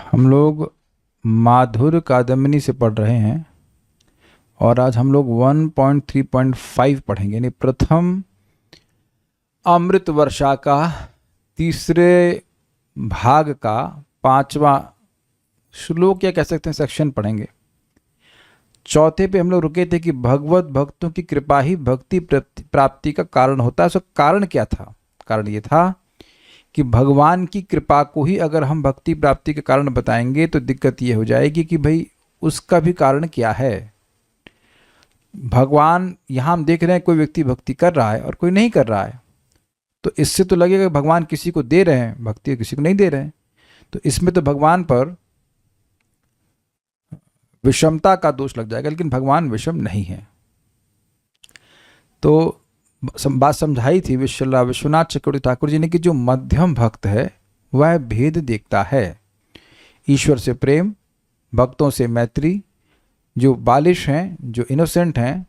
हम लोग माधुर कादम्बिनी से पढ़ रहे हैं और आज हम लोग 1.3.5 पढ़ेंगे, यानी प्रथम अमृत वर्षा का तीसरे भाग का 5वां श्लोक या कह सकते हैं सेक्शन पढ़ेंगे। चौथे पे हम लोग रुके थे कि भगवत भक्तों की कृपा ही भक्ति प्राप्ति का कारण होता है। उसका कारण क्या था? कारण ये था कि भगवान की कृपा को ही अगर हम भक्ति प्राप्ति के कारण बताएंगे तो दिक्कत ये हो जाएगी कि भाई उसका भी कारण क्या है। भगवान, यहाँ हम देख रहे हैं कोई व्यक्ति भक्ति कर रहा है और कोई नहीं कर रहा है, तो इससे तो लगेगा भगवान किसी को दे रहे हैं भक्ति, किसी को नहीं दे रहे हैं। तो इसमें तो भगवान पर विषमता का दोष लग जाएगा, लेकिन भगवान विषम नहीं है। तो बात समझाई थी विश्वनाथ चक्रवर्ती ठाकुर जी ने कि जो मध्यम भक्त है वह भेद देखता है, ईश्वर से प्रेम, भक्तों से मैत्री। जो बालिश हैं, जो इनोसेंट हैं,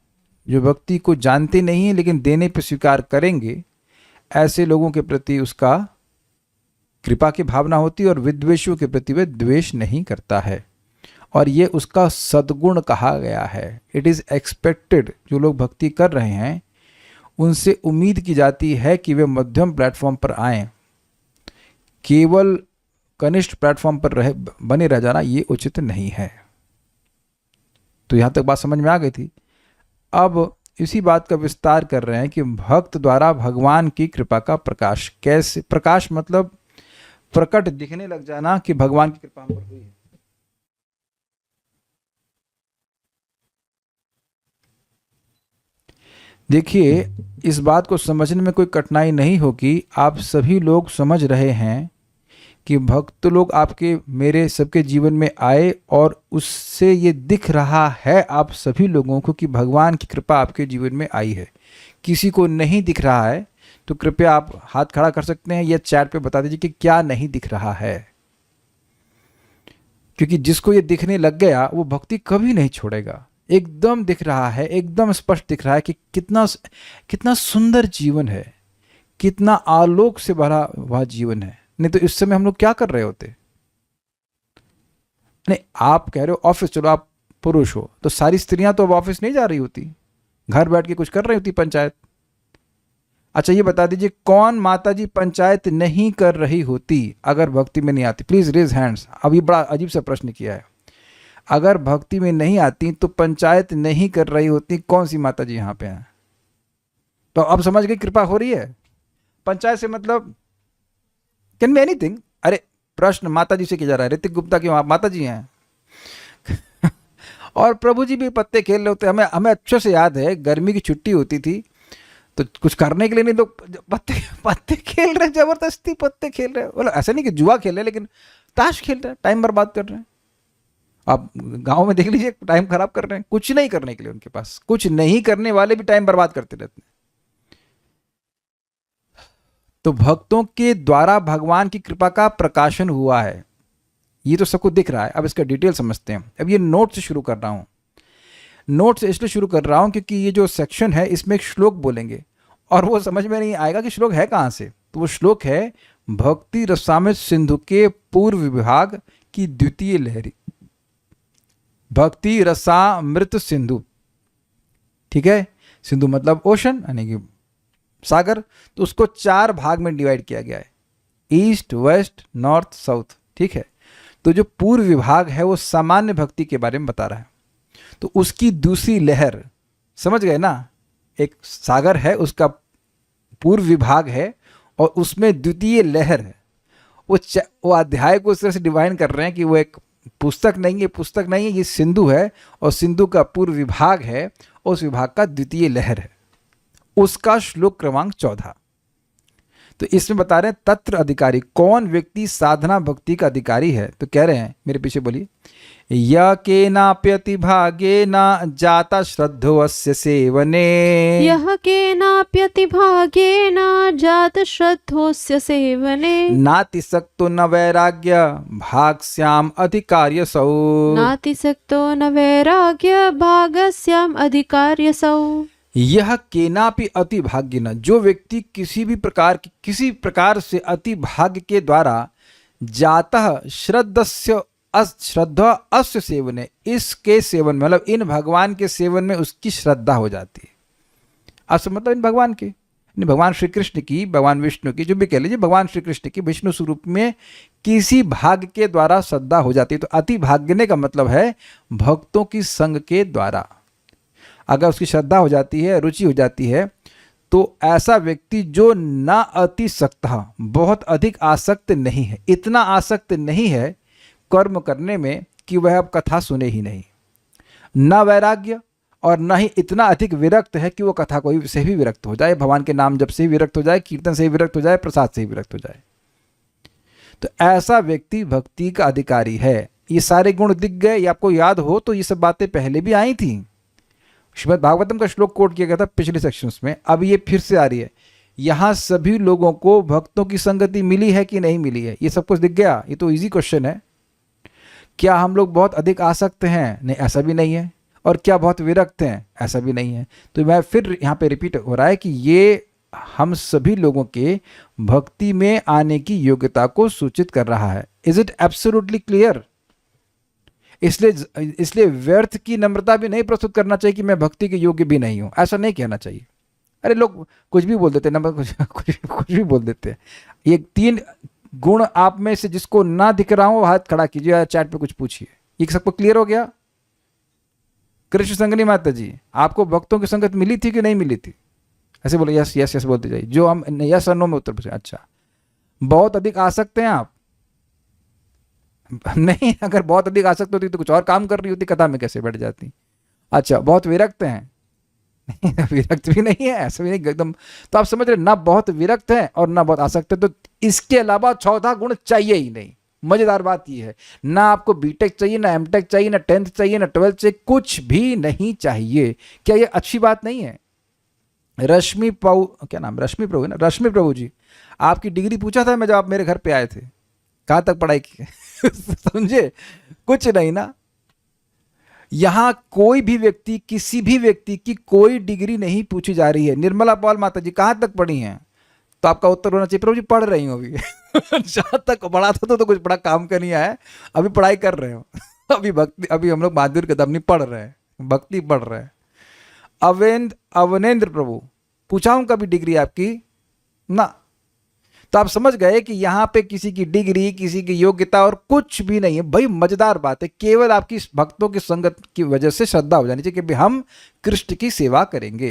जो भक्ति को जानते नहीं हैं लेकिन देने पर स्वीकार करेंगे, ऐसे लोगों के प्रति उसका कृपा की भावना होती है और विद्वेषों के प्रति वह द्वेष नहीं करता है, और ये उसका सद्गुण कहा गया है। इट इज़ एक्सपेक्टेड, जो लोग भक्ति कर रहे हैं उनसे उम्मीद की जाती है कि वे मध्यम प्लेटफॉर्म पर आएं। केवल कनिष्ठ प्लेटफॉर्म पर बने रह जाना ये उचित नहीं है। तो यहाँ तक बात समझ में आ गई थी। अब इसी बात का विस्तार कर रहे हैं कि भक्त द्वारा भगवान की कृपा का प्रकाश कैसे, प्रकाश मतलब प्रकट दिखने लग जाना कि भगवान की कृपा हम पर हुई है। देखिए, इस बात को समझने में कोई कठिनाई नहीं होगी। आप सभी लोग समझ रहे हैं कि भक्त लोग आपके, मेरे सबके जीवन में आए और उससे ये दिख रहा है आप सभी लोगों को कि भगवान की कृपा आपके जीवन में आई है। किसी को नहीं दिख रहा है तो कृपया आप हाथ खड़ा कर सकते हैं या चैट पे बता दीजिए कि क्या नहीं दिख रहा है, क्योंकि जिसको ये दिखने लग गया वो भक्ति कभी नहीं छोड़ेगा। एकदम दिख रहा है, एकदम स्पष्ट दिख रहा है कि कितना सुंदर जीवन है, कितना आलोक से भरा हुआ जीवन है। नहीं तो इस समय हम लोग क्या कर रहे होते? नहीं, आप कह रहे हो ऑफिस, चलो आप पुरुष हो तो सारी स्त्रियां तो अब ऑफिस नहीं जा रही होती, घर बैठ के कुछ कर रही होती, पंचायत। अच्छा ये बता दीजिए कौन माताजी पंचायत नहीं कर रही होती अगर भक्ति में नहीं आती? Please raise hands. अब ये बड़ा अजीब सा प्रश्न किया है। अगर भक्ति में नहीं आती तो पंचायत नहीं कर रही होती कौन सी माताजी यहाँ पे हैं? तो अब समझ गई कृपा हो रही है। पंचायत से मतलब कैन बी एनीथिंग। अरे प्रश्न माताजी से किया जा रहा है, ऋतिक गुप्ता की माताजी हैं और प्रभु जी भी पत्ते खेल रहे होते। हमें अच्छे से याद है, गर्मी की छुट्टी होती थी तो कुछ करने के लिए नहीं, लोग पत्ते खेल रहे, जबरदस्ती पत्ते खेल रहे। बोलो ऐसा नहीं कि जुआ खेल रहे, लेकिन ताश खेल रहे हैं, टाइम बर्बाद कर रहे हैं। आप गांव में देख लीजिए, टाइम खराब कर रहे हैं, कुछ नहीं करने के लिए उनके पास। कुछ नहीं करने वाले भी टाइम बर्बाद करते रहते हैं। तो भक्तों के द्वारा भगवान की कृपा का प्रकाशन हुआ है, ये तो सबको दिख रहा है। अब इसका डिटेल समझते हैं। अब ये नोट से शुरू कर रहा हूं। नोट से इसलिए शुरू कर रहा हूं क्योंकि ये जो सेक्शन है इसमें एक श्लोक बोलेंगे और वो समझ में नहीं आएगा कि श्लोक है कहां से। तो वो श्लोक है भक्ति रसामृत सिंधु के पूर्व विभाग की द्वितीय लहरी। भक्ति रसामृत सिंधु, ठीक है। सिंधु मतलब ओशन, यानी कि सागर। तो उसको 4 भाग में डिवाइड किया गया है, ईस्ट, वेस्ट, नॉर्थ, साउथ, ठीक है। तो जो पूर्व विभाग है वो सामान्य भक्ति के बारे में बता रहा है। तो उसकी दूसरी लहर, समझ गए ना, एक सागर है, उसका पूर्व विभाग है और उसमें द्वितीय लहर है। वो अध्याय को इस तरह से डिवाइन कर रहे हैं कि वो एक पुस्तक नहीं है, ये सिंधु है और सिंधु का पूर्व विभाग है और उस विभाग का द्वितीय लहर है। उसका श्लोक क्रमांक 14। तो इसमें बता रहे हैं तत्र अधिकारी, कौन व्यक्ति साधना भक्ति का अधिकारी है। तो कह रहे हैं, मेरे पीछे बोलिए, य केनाप्यति भागेन जाता श्रद्धोऽस्य सेवने, यः केनाप्यति भागेन जात श्रद्धोऽस्य सेवने, नातिसक्तो न वैराग्य भागस्याम अधिकार्यसौ, नातिसक्तो न वैराग्य भागस्याम अधिकार्यसौ। यह केनापि अति भाग्य न, जो व्यक्ति किसी प्रकार से अति भाग्य के द्वारा जातः श्रद्धस्य श्रद्धा अस्य सेवने, इसके सेवन में मतलब इन भगवान के सेवन में उसकी श्रद्धा हो जाती है। अस मतलब इन भगवान के, भगवान श्री कृष्ण की, भगवान विष्णु की, जो भी कह लीजिए, भगवान श्री कृष्ण की विष्णु स्वरूप में किसी भाग के द्वारा श्रद्धा हो जाती है। तो अति भाग्यने का मतलब है भक्तों की संग के द्वारा अगर उसकी श्रद्धा हो जाती है, रुचि हो जाती है, तो ऐसा व्यक्ति जो ना अति सक्ता, बहुत अधिक आसक्त नहीं है, इतना आसक्त नहीं है कर्म करने में कि वह अब कथा सुने ही नहीं, ना वैराग्य और न ही इतना अधिक विरक्त है कि वो कथा को से भी विरक्त हो जाए, भगवान के नाम जप से ही विरक्त हो जाए, कीर्तन से ही विरक्त हो जाए, प्रसाद से ही विरक्त हो जाए। तो ऐसा व्यक्ति भक्ति का अधिकारी है। ये सारे गुण दिख गए, ये आपको याद हो तो ये सब बातें पहले भी आई थी। श्रीमद् भागवतम का श्लोक कोट किया गया था पिछले सेक्शंस में, अब ये फिर से आ रही है। यहाँ सभी लोगों को भक्तों की संगति मिली है कि नहीं मिली है, ये सब कुछ दिख गया। ये तो इजी क्वेश्चन है। क्या हम लोग बहुत अधिक आसक्त हैं? नहीं, ऐसा भी नहीं है। और क्या बहुत विरक्त हैं? ऐसा भी नहीं है। तो मैं फिर यहाँ पे रिपीट हो रहा है कि ये हम सभी लोगों के भक्ति में आने की योग्यता को सूचित कर रहा है। Is it absolutely clear? इसलिए व्यर्थ की नम्रता भी नहीं प्रस्तुत करना चाहिए कि मैं भक्ति के योग्य भी नहीं हूं, ऐसा नहीं कहना चाहिए। अरे लोग कुछ भी बोल देते हैं, नंबर कुछ भी बोल देते हैं। ये 3 गुण आप में से जिसको ना दिख रहा हूं हाथ खड़ा कीजिए या चैट पे कुछ पूछिए। ये सबको क्लियर हो गया? कृष्ण संगनी माता जी, आपको भक्तों की संगत मिली थी कि नहीं मिली थी? ऐसे बोले यस यस यस बोलते जाइए, जो हम यस और नो में उत्तर पूछे। अच्छा, बहुत अधिक आसक्त हैं आप? नहीं, अगर बहुत अधिक आसक्त होती तो कुछ और काम कर रही होती, कथा में कैसे बैठ जाती। अच्छा, बहुत विरक्त हैं? विरक्त भी नहीं है, ऐसा भी नहीं एकदम। तो आप समझ रहे, ना बहुत विरक्त है और ना बहुत आसक्त है, तो इसके अलावा चौथा गुण चाहिए ही नहीं। मजेदार बात यह है, ना आपको बीटेक चाहिए, ना एमटेक चाहिए, ना 10th चाहिए, ना 12th चाहिए, कुछ भी नहीं चाहिए। क्या ये अच्छी बात नहीं है? रश्मि प्रभु, क्या नाम, रश्मि प्रभु है ना, रश्मि प्रभु जी, आपकी डिग्री पूछा था मैं जब आप मेरे घर पे आए थे, कहाँ तक पढ़ाई की? समझे, कुछ नहीं ना। यहां कोई भी व्यक्ति, किसी भी व्यक्ति की कोई डिग्री नहीं पूछी जा रही है। निर्मला पॉल माता जी कहां तक पढ़ी हैं? तो आपका उत्तर होना चाहिए प्रभु जी पढ़ रही हूं अभी। जहां तक पढ़ा था तो कुछ बड़ा काम का नहीं आया, अभी पढ़ाई कर रहे हो। अभी भक्ति, अभी हम लोग माधुर्य के दम नहीं पढ़ रहे हैं, भक्ति पढ़ रहे हैं। अवनेंद्र प्रभु, पूछा हूं कभी डिग्री आपकी? ना। तो आप समझ गए कि यहां पे किसी की डिग्री, किसी की योग्यता और कुछ भी नहीं है। भाई मजेदार बात है, केवल आपकी भक्तों की संगत की वजह से श्रद्धा हो जानी चाहिए कि हम कृष्ण की सेवा करेंगे।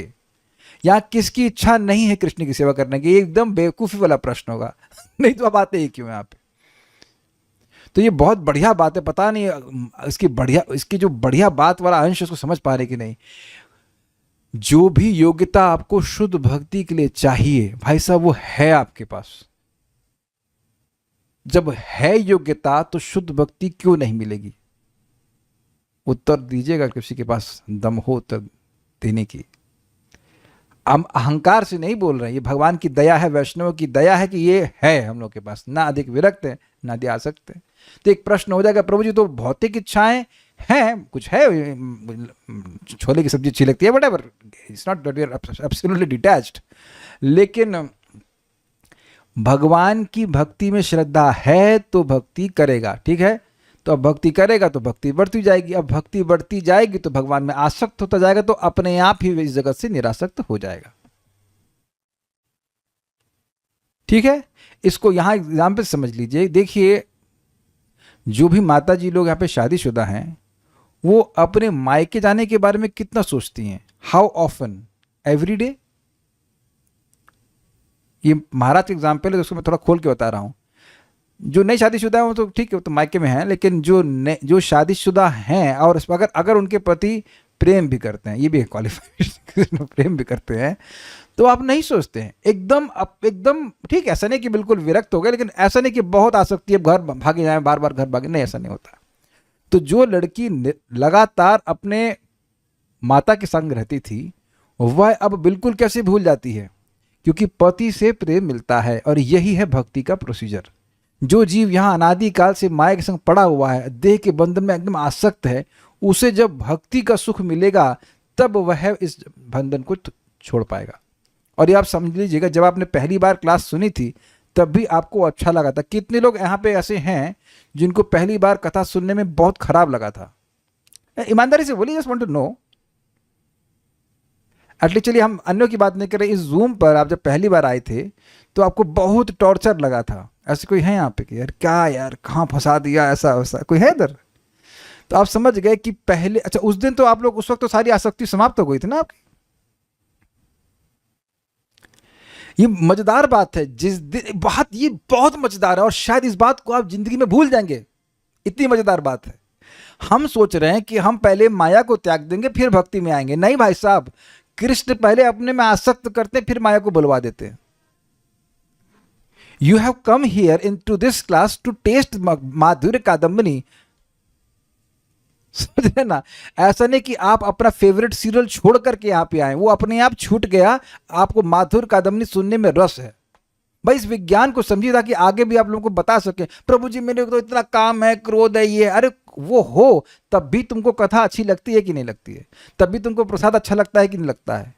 यहां किसकी इच्छा नहीं है कृष्ण की सेवा करने की? एकदम बेवकूफी वाला प्रश्न होगा। नहीं तो आप आते ही क्यों यहाँ पे? तो ये बहुत बढ़िया बात है। पता नहीं इसकी जो बढ़िया बात वाला अंश उसको समझ पा रहे कि नहीं। जो भी योग्यता आपको शुद्ध भक्ति के लिए चाहिए भाई साहब, वो है आपके पास। जब है योग्यता तो शुद्ध भक्ति क्यों नहीं मिलेगी? उत्तर दीजिएगा, किसी के पास दम हो उत्तर देने की। हम अहंकार से नहीं बोल रहे हैं, ये भगवान की दया है, वैष्णव की दया है कि ये है हम लोग के पास, ना अधिक विरक्त है ना अधिक आसक्त है। तो एक प्रश्न हो जाएगा, प्रभु जी तो भौतिक इच्छाएं हैं, कुछ है, छोले की सब्जी अच्छी लगती है, whatever, it's not that we are absolutely detached. लेकिन भगवान की भक्ति में श्रद्धा है तो भक्ति करेगा, ठीक है? तो अब भक्ति करेगा तो भक्ति बढ़ती जाएगी। अब भक्ति बढ़ती जाएगी तो भगवान में आसक्त होता जाएगा, तो अपने आप ही इस जगत से निरासक्त हो जाएगा। ठीक है, इसको यहां एग्जाम्पल समझ लीजिए। देखिए, जो भी माता जी लोग यहाँ पे शादीशुदा हैं, वो अपने मायके जाने के बारे में कितना सोचती हैं? How often? Every day? ये महाराज का एग्जाम्पल है, तो उसको मैं थोड़ा खोल के बता रहा हूं। जो नई शादीशुदा है वो तो ठीक है, तो मायके में हैं, लेकिन जो शादीशुदा हैं और अगर उनके पति प्रेम भी करते हैं, ये भी क्वालिफाइड प्रेम भी करते हैं, तो आप नहीं सोचते हैं एकदम ठीक। ऐसा नहीं कि बिल्कुल विरक्त हो गए, लेकिन ऐसा नहीं कि बहुत आसक्ति है, घर भागे जाए, बार बार घर भागे, नहीं, ऐसा नहीं होता। तो जो लड़की लगातार अपने माता के संग रहती थी, वह अब बिल्कुल कैसे भूल जाती है? क्योंकि पति से प्रेम मिलता है, और यही है भक्ति का प्रोसीजर। जो जीव यहाँ अनादिकाल से माया के संग पड़ा हुआ है, देह के बंधन में एकदम आसक्त है, उसे जब भक्ति का सुख मिलेगा तब वह इस बंधन को छोड़ पाएगा। और ये आप समझ लीजिएगा, जब आपने पहली बार क्लास सुनी थी तब भी आपको अच्छा लगा था। कितने लोग यहाँ पे ऐसे हैं जिनको पहली बार कथा सुनने में बहुत खराब लगा था? ईमानदारी से बोलिए, just want to know. At least चलिए हम अन्यों की बात नहीं कर रहे, इस जूम पर आप जब पहली बार आए थे तो आपको बहुत टॉर्चर लगा था। ऐसे कोई है यहाँ पे कि यार क्या यार कहाँ फंसा दिया, ऐसा वैसा कोई है इधर? तो आप समझ गए कि पहले, अच्छा उस दिन तो आप लोग, उस वक्त तो सारी आसक्ति समाप्त हो गई थी ना आपकी। ये मजेदार बात है, जिस दिन बात ये बहुत मजेदार है और शायद इस बात को आप जिंदगी में भूल जाएंगे, इतनी मजेदार बात है। हम सोच रहे हैं कि हम पहले माया को त्याग देंगे फिर भक्ति में आएंगे। नहीं भाई साहब, कृष्ण पहले अपने में आसक्त करते फिर माया को बुलवा देते हैं। You have come here into this class to test Madhurya Kadambini. समझ रहे ना? ऐसा नहीं कि आप अपना फेवरेट सीरियल छोड़ करके यहां पे आए, वो अपने आप छूट गया। आपको माधुर्य कादम्बनी सुनने में रस है। भाई इस विज्ञान को समझिए ताकि आगे भी आप लोगों को बता सके। प्रभु जी मेरे को तो इतना काम है, क्रोध है, ये, अरे वो हो तब भी तुमको कथा अच्छी लगती है कि नहीं लगती है? तब भी तुमको प्रसाद अच्छा लगता है कि नहीं लगता है?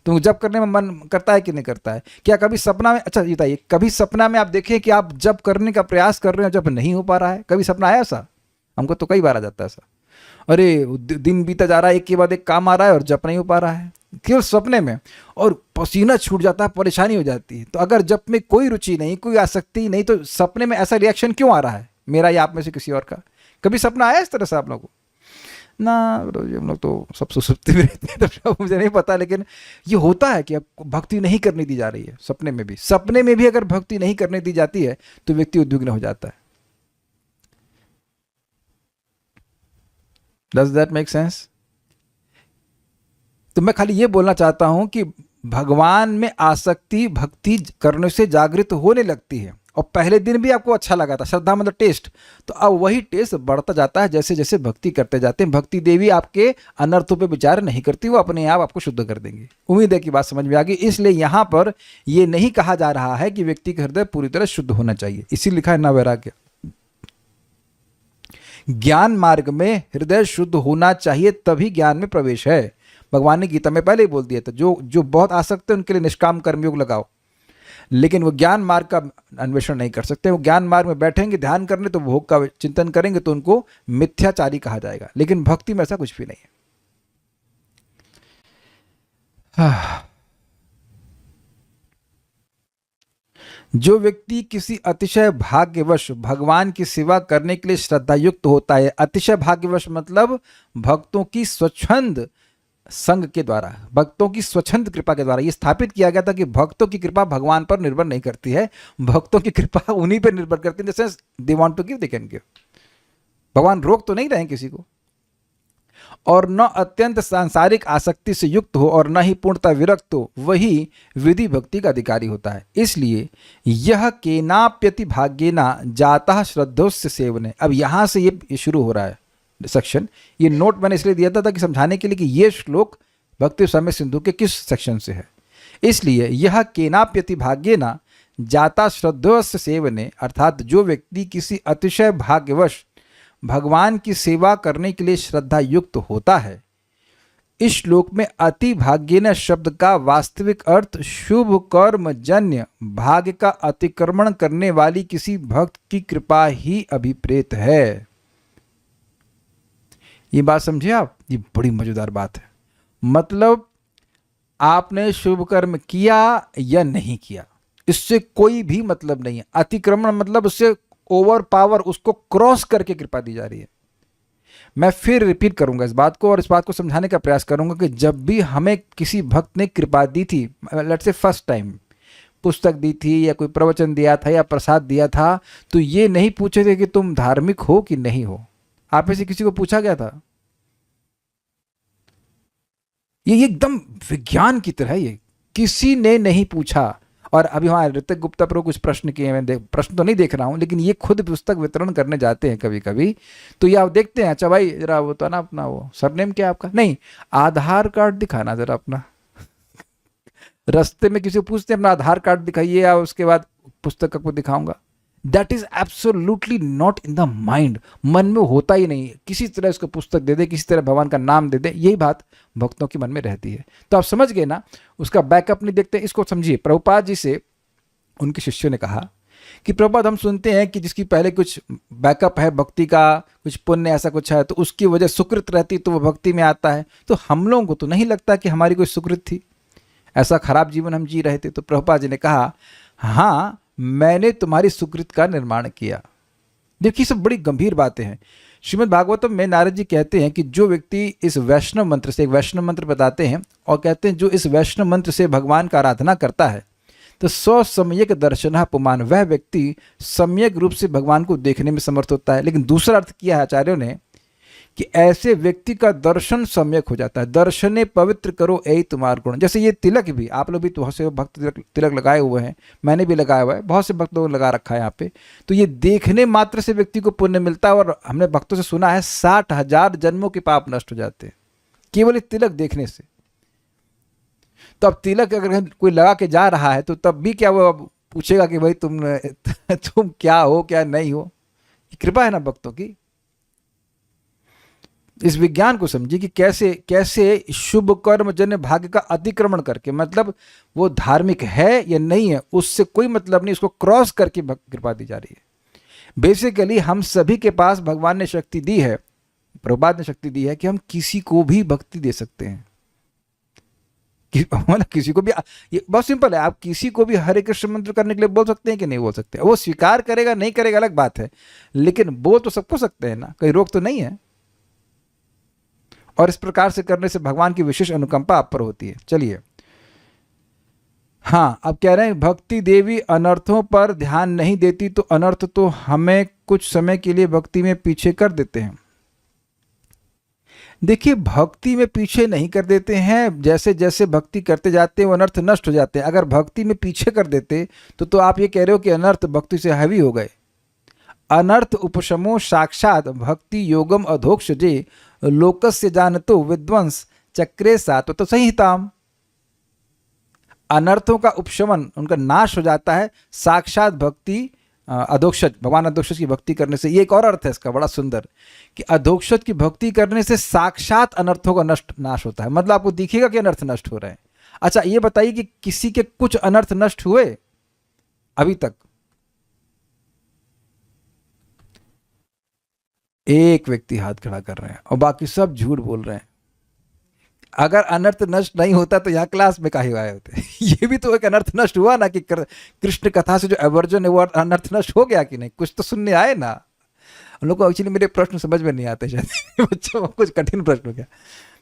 तुम जब करने में मन करता है कि नहीं करता है? क्या कभी सपना में, अच्छा बताइए, कभी सपना में आप देखें कि आप जब करने का प्रयास कर रहे हो जब नहीं हो पा रहा है? कभी सपना आया ऐसा? हमको तो कई बार आ जाता है ऐसा। अरे दिन बीता जा रहा है, एक के बाद एक काम आ रहा है और जप नहीं हो पा रहा है, केवल सपने में, और पसीना छूट जाता है, परेशानी हो जाती है। तो अगर जप में कोई रुचि नहीं, कोई आसक्ति नहीं, तो सपने में ऐसा रिएक्शन क्यों आ रहा है, मेरा या आप में से किसी और का? कभी सपना आया इस तरह से आप लोगों को? ना हम लोग तो सब सुसुप्ति में रहते हैं तो मुझे नहीं पता, लेकिन ये होता है कि आपको भक्ति नहीं करने दी जा रही है। सपने में भी, सपने में भी अगर भक्ति नहीं करने दी जाती है तो व्यक्ति उद्विग्न हो जाता है। Does that make sense? तो मैं खाली ये बोलना चाहता हूं कि भगवान में आसक्ति भक्ति करने से जागृत होने लगती है। और पहले दिन भी आपको अच्छा लगा था, श्रद्धा मतलब टेस्ट, तो अब वही टेस्ट बढ़ता जाता है जैसे जैसे भक्ति करते जाते हैं। भक्ति देवी आपके अनर्थों पे विचार नहीं करती, वो अपने आप आपको शुद्ध कर देंगी। उम्मीद है कि बात समझ में आ गई। इसलिए यहां पर यह नहीं कहा जा रहा है कि व्यक्ति का हृदय पूरी तरह शुद्ध होना चाहिए। इसी लिखा है ना वैराग्य, ज्ञान मार्ग में हृदय शुद्ध होना चाहिए तभी ज्ञान में प्रवेश है। भगवान ने गीता में पहले ही बोल दिया था, जो बहुत आसक्त है उनके लिए निष्काम कर्मयोग लगाओ। लेकिन वो ज्ञान मार्ग का अन्वेषण नहीं कर सकते। वो ज्ञान मार्ग में बैठेंगे ध्यान करने तो भोग का चिंतन करेंगे तो उनको मिथ्याचारी कहा जाएगा। लेकिन भक्ति में ऐसा कुछ भी नहीं है। जो व्यक्ति किसी अतिशय भाग्यवश भगवान की सेवा करने के लिए श्रद्धा युक्त होता है, अतिशय भाग्यवश मतलब भक्तों की स्वच्छंद संग के द्वारा, भक्तों की स्वच्छंद कृपा के द्वारा। यह स्थापित किया गया था कि भक्तों की कृपा भगवान पर निर्भर नहीं करती है, भक्तों की कृपा उन्हीं पर निर्भर करती है। जैसे they want to give they can give. भगवान रोक तो नहीं रहे किसी को। और न अत्यंत सांसारिक आसक्ति से युक्त हो और न ही पूर्णतः विरक्त हो, वही विधि भक्ति का अधिकारी होता है। इसलिए यह केनाप्यति भाग्येना जाता श्रद्धोस्य सेवने। अब यहां से ये शुरू हो रहा है सेक्शन। ये नोट मैंने इसलिए दिया था ताकि समझाने के लिए कि ये श्लोक भक्ति समय सिंधु के किस सेक्शन से है। इसलिए यह केनाप्यति भाग्येना जाता श्रद्धोस्य सेवने, अर्थात जो व्यक्ति किसी अतिशय भाग्यवश भगवान की सेवा करने के लिए श्रद्धा युक्त होता है। इस श्लोक में अति भाग्येन शब्द का वास्तविक अर्थ शुभ कर्म जन्य भाग्य का अतिक्रमण करने वाली किसी भक्त की कृपा ही अभिप्रेत है। ये बात समझे आप? ये बड़ी मजेदार बात है। मतलब आपने शुभ कर्म किया या नहीं किया, इससे कोई भी मतलब नहीं है। अतिक्रमण मतलब उससे ओवर पावर, उसको क्रॉस करके कृपा दी जा रही है। मैं फिर रिपीट करूंगा इस बात को और इस बात को समझाने का प्रयास करूंगा कि जब भी हमें किसी भक्त ने कृपा दी थी, लेट्स से फर्स्ट टाइम पुस्तक दी थी या कोई प्रवचन दिया था या प्रसाद दिया था, तो ये नहीं पूछे थे कि तुम धार्मिक हो कि नहीं हो। आप में से किसी को पूछा गया था? ये एकदम विज्ञान की तरह है, ये किसी ने नहीं पूछा। और अभी हमारे ऋतिक गुप्ता पर कुछ प्रश्न किए, मैं प्रश्न तो नहीं देख रहा हूं, लेकिन ये खुद पुस्तक वितरण करने जाते हैं कभी कभी, तो ये आप देखते हैं। अच्छा भाई जरा वो तो ना अपना वो सरनेम क्या आपका, नहीं आधार कार्ड दिखाना जरा अपना। रास्ते में किसी को पूछते हैं अपना आधार कार्ड दिखाइए या उसके बाद पुस्तक को दिखाऊंगा। That is absolutely not in the mind. मन में होता ही नहीं। किसी तरह इसको पुस्तक दे दे, किसी तरह भगवान का नाम दे दे, यही बात भक्तों के मन में रहती है। तो आप समझ गए ना, उसका बैकअप नहीं देखते। इसको समझिए, प्रभुपाद जी से उनके शिष्यों ने कहा कि प्रभुपाद हम सुनते हैं कि जिसकी पहले कुछ बैकअप है भक्ति का, कुछ पुण्य ऐसा कुछ है, तो उसकी वजह सुकृत रहती तो वो भक्ति में आता है। तो हम लोगों को तो नहीं लगता कि हमारी कोई सुकृत थी, ऐसा खराब जीवन हम जी रहे थे। तो प्रभुपाद जी ने कहा, हाँ मैंने तुम्हारी सुकृत का निर्माण किया। देखिए सब बड़ी गंभीर बातें हैं। श्रीमद् भागवतम में नारद जी कहते हैं कि जो व्यक्ति इस वैष्णव मंत्र से, एक वैष्णव मंत्र बताते हैं और कहते हैं जो इस वैष्णव मंत्र से भगवान का आराधना करता है तो सौ सम्यक दर्शन पुमान, वह व्यक्ति सम्यक रूप से भगवान को देखने में समर्थ होता है। लेकिन दूसरा अर्थ किया है आचार्यों ने कि ऐसे व्यक्ति का दर्शन सम्यक हो जाता है। दर्शने पवित्र करो यही तुम्हार गुण। जैसे ये तिलक भी, आप लोग भी तो बहुत से भक्त तिलक लगाए हुए हैं, मैंने भी लगाया हुआ है, बहुत से भक्तों ने लगा रखा है यहाँ पे। तो ये देखने मात्र से व्यक्ति को पुण्य मिलता है। और हमने भक्तों से सुना है 60,000 जन्मों के पाप नष्ट हो जाते हैं केवल इस तिलक देखने से। तो अब तिलक अगर कोई लगा के जा रहा है तो तब भी क्या वो पूछेगा कि भाई तुम क्या हो क्या नहीं हो? ये कृपा है ना भक्तों की। इस विज्ञान को समझिए कि कैसे कैसे शुभ कर्म जन्य भाग्य का अतिक्रमण करके, मतलब वो धार्मिक है या नहीं है उससे कोई मतलब नहीं, उसको क्रॉस करके कृपा दी जा रही है। बेसिकली हम सभी के पास भगवान ने शक्ति दी है, प्रभुपाद ने शक्ति दी है कि हम किसी को भी भक्ति दे सकते हैं। मतलब किसी को भी, ये बहुत सिंपल है, आप किसी को भी हरे कृष्ण मंत्र करने के लिए बोल सकते हैं कि नहीं बोल सकते? वो स्वीकार करेगा नहीं करेगा अलग बात है, लेकिन बोल तो सबको सकते हैं ना, कोई रोक तो नहीं है। और इस प्रकार से करने से भगवान की विशेष अनुकंपा आप पर होती है। चलिए, हाँ अब कह रहे हैं भक्ति देवी अनर्थों पर ध्यान नहीं देती तो अनर्थ तो हमें कुछ समय के लिए भक्ति में पीछे कर देते हैं। देखिए भक्ति में पीछे नहीं कर देते हैं, जैसे जैसे भक्ति करते जाते हैं वो अनर्थ नष्ट हो जाते हैं। अगर भक्ति में पीछे कर देते तो आप ये कह रहे हो कि अनर्थ भक्ति से हावी हो गए। अनर्थ उपशमो साक्षात भक्ति योगम अधोक्ष जे लोकस्य जानतो विद्वंस चक्रे सात तो संहिताम। अनर्थों का उपशमन, उनका नाश हो जाता है साक्षात भक्ति अधोक्षज, भगवान अधोक्षज की भक्ति करने से। ये एक और अर्थ है इसका बड़ा सुंदर कि अधोक्षज की भक्ति करने से साक्षात अनर्थों का नाश होता है। मतलब आपको दिखेगा कि अनर्थ नष्ट हो रहे हैं। अच्छा ये बताइए कि किसी के कुछ अनर्थ नष्ट हुए अभी तक? एक व्यक्ति हाथ खड़ा कर रहे हैं और बाकी सब झूठ बोल रहे हैं। अगर अनर्थ नष्ट नहीं होता तो यहाँ क्लास में काहे आए होते? ये भी तो एक अनर्थ नष्ट हुआ ना कि कृष्ण कथा से जो एवर्जन है वो अनर्थ नष्ट हो गया कि नहीं? कुछ तो सुनने आए ना। उन लोग को एक्चुअली मेरे प्रश्न समझ में नहीं आते शायद बच्चों को कुछ कठिन प्रश्न हो गया।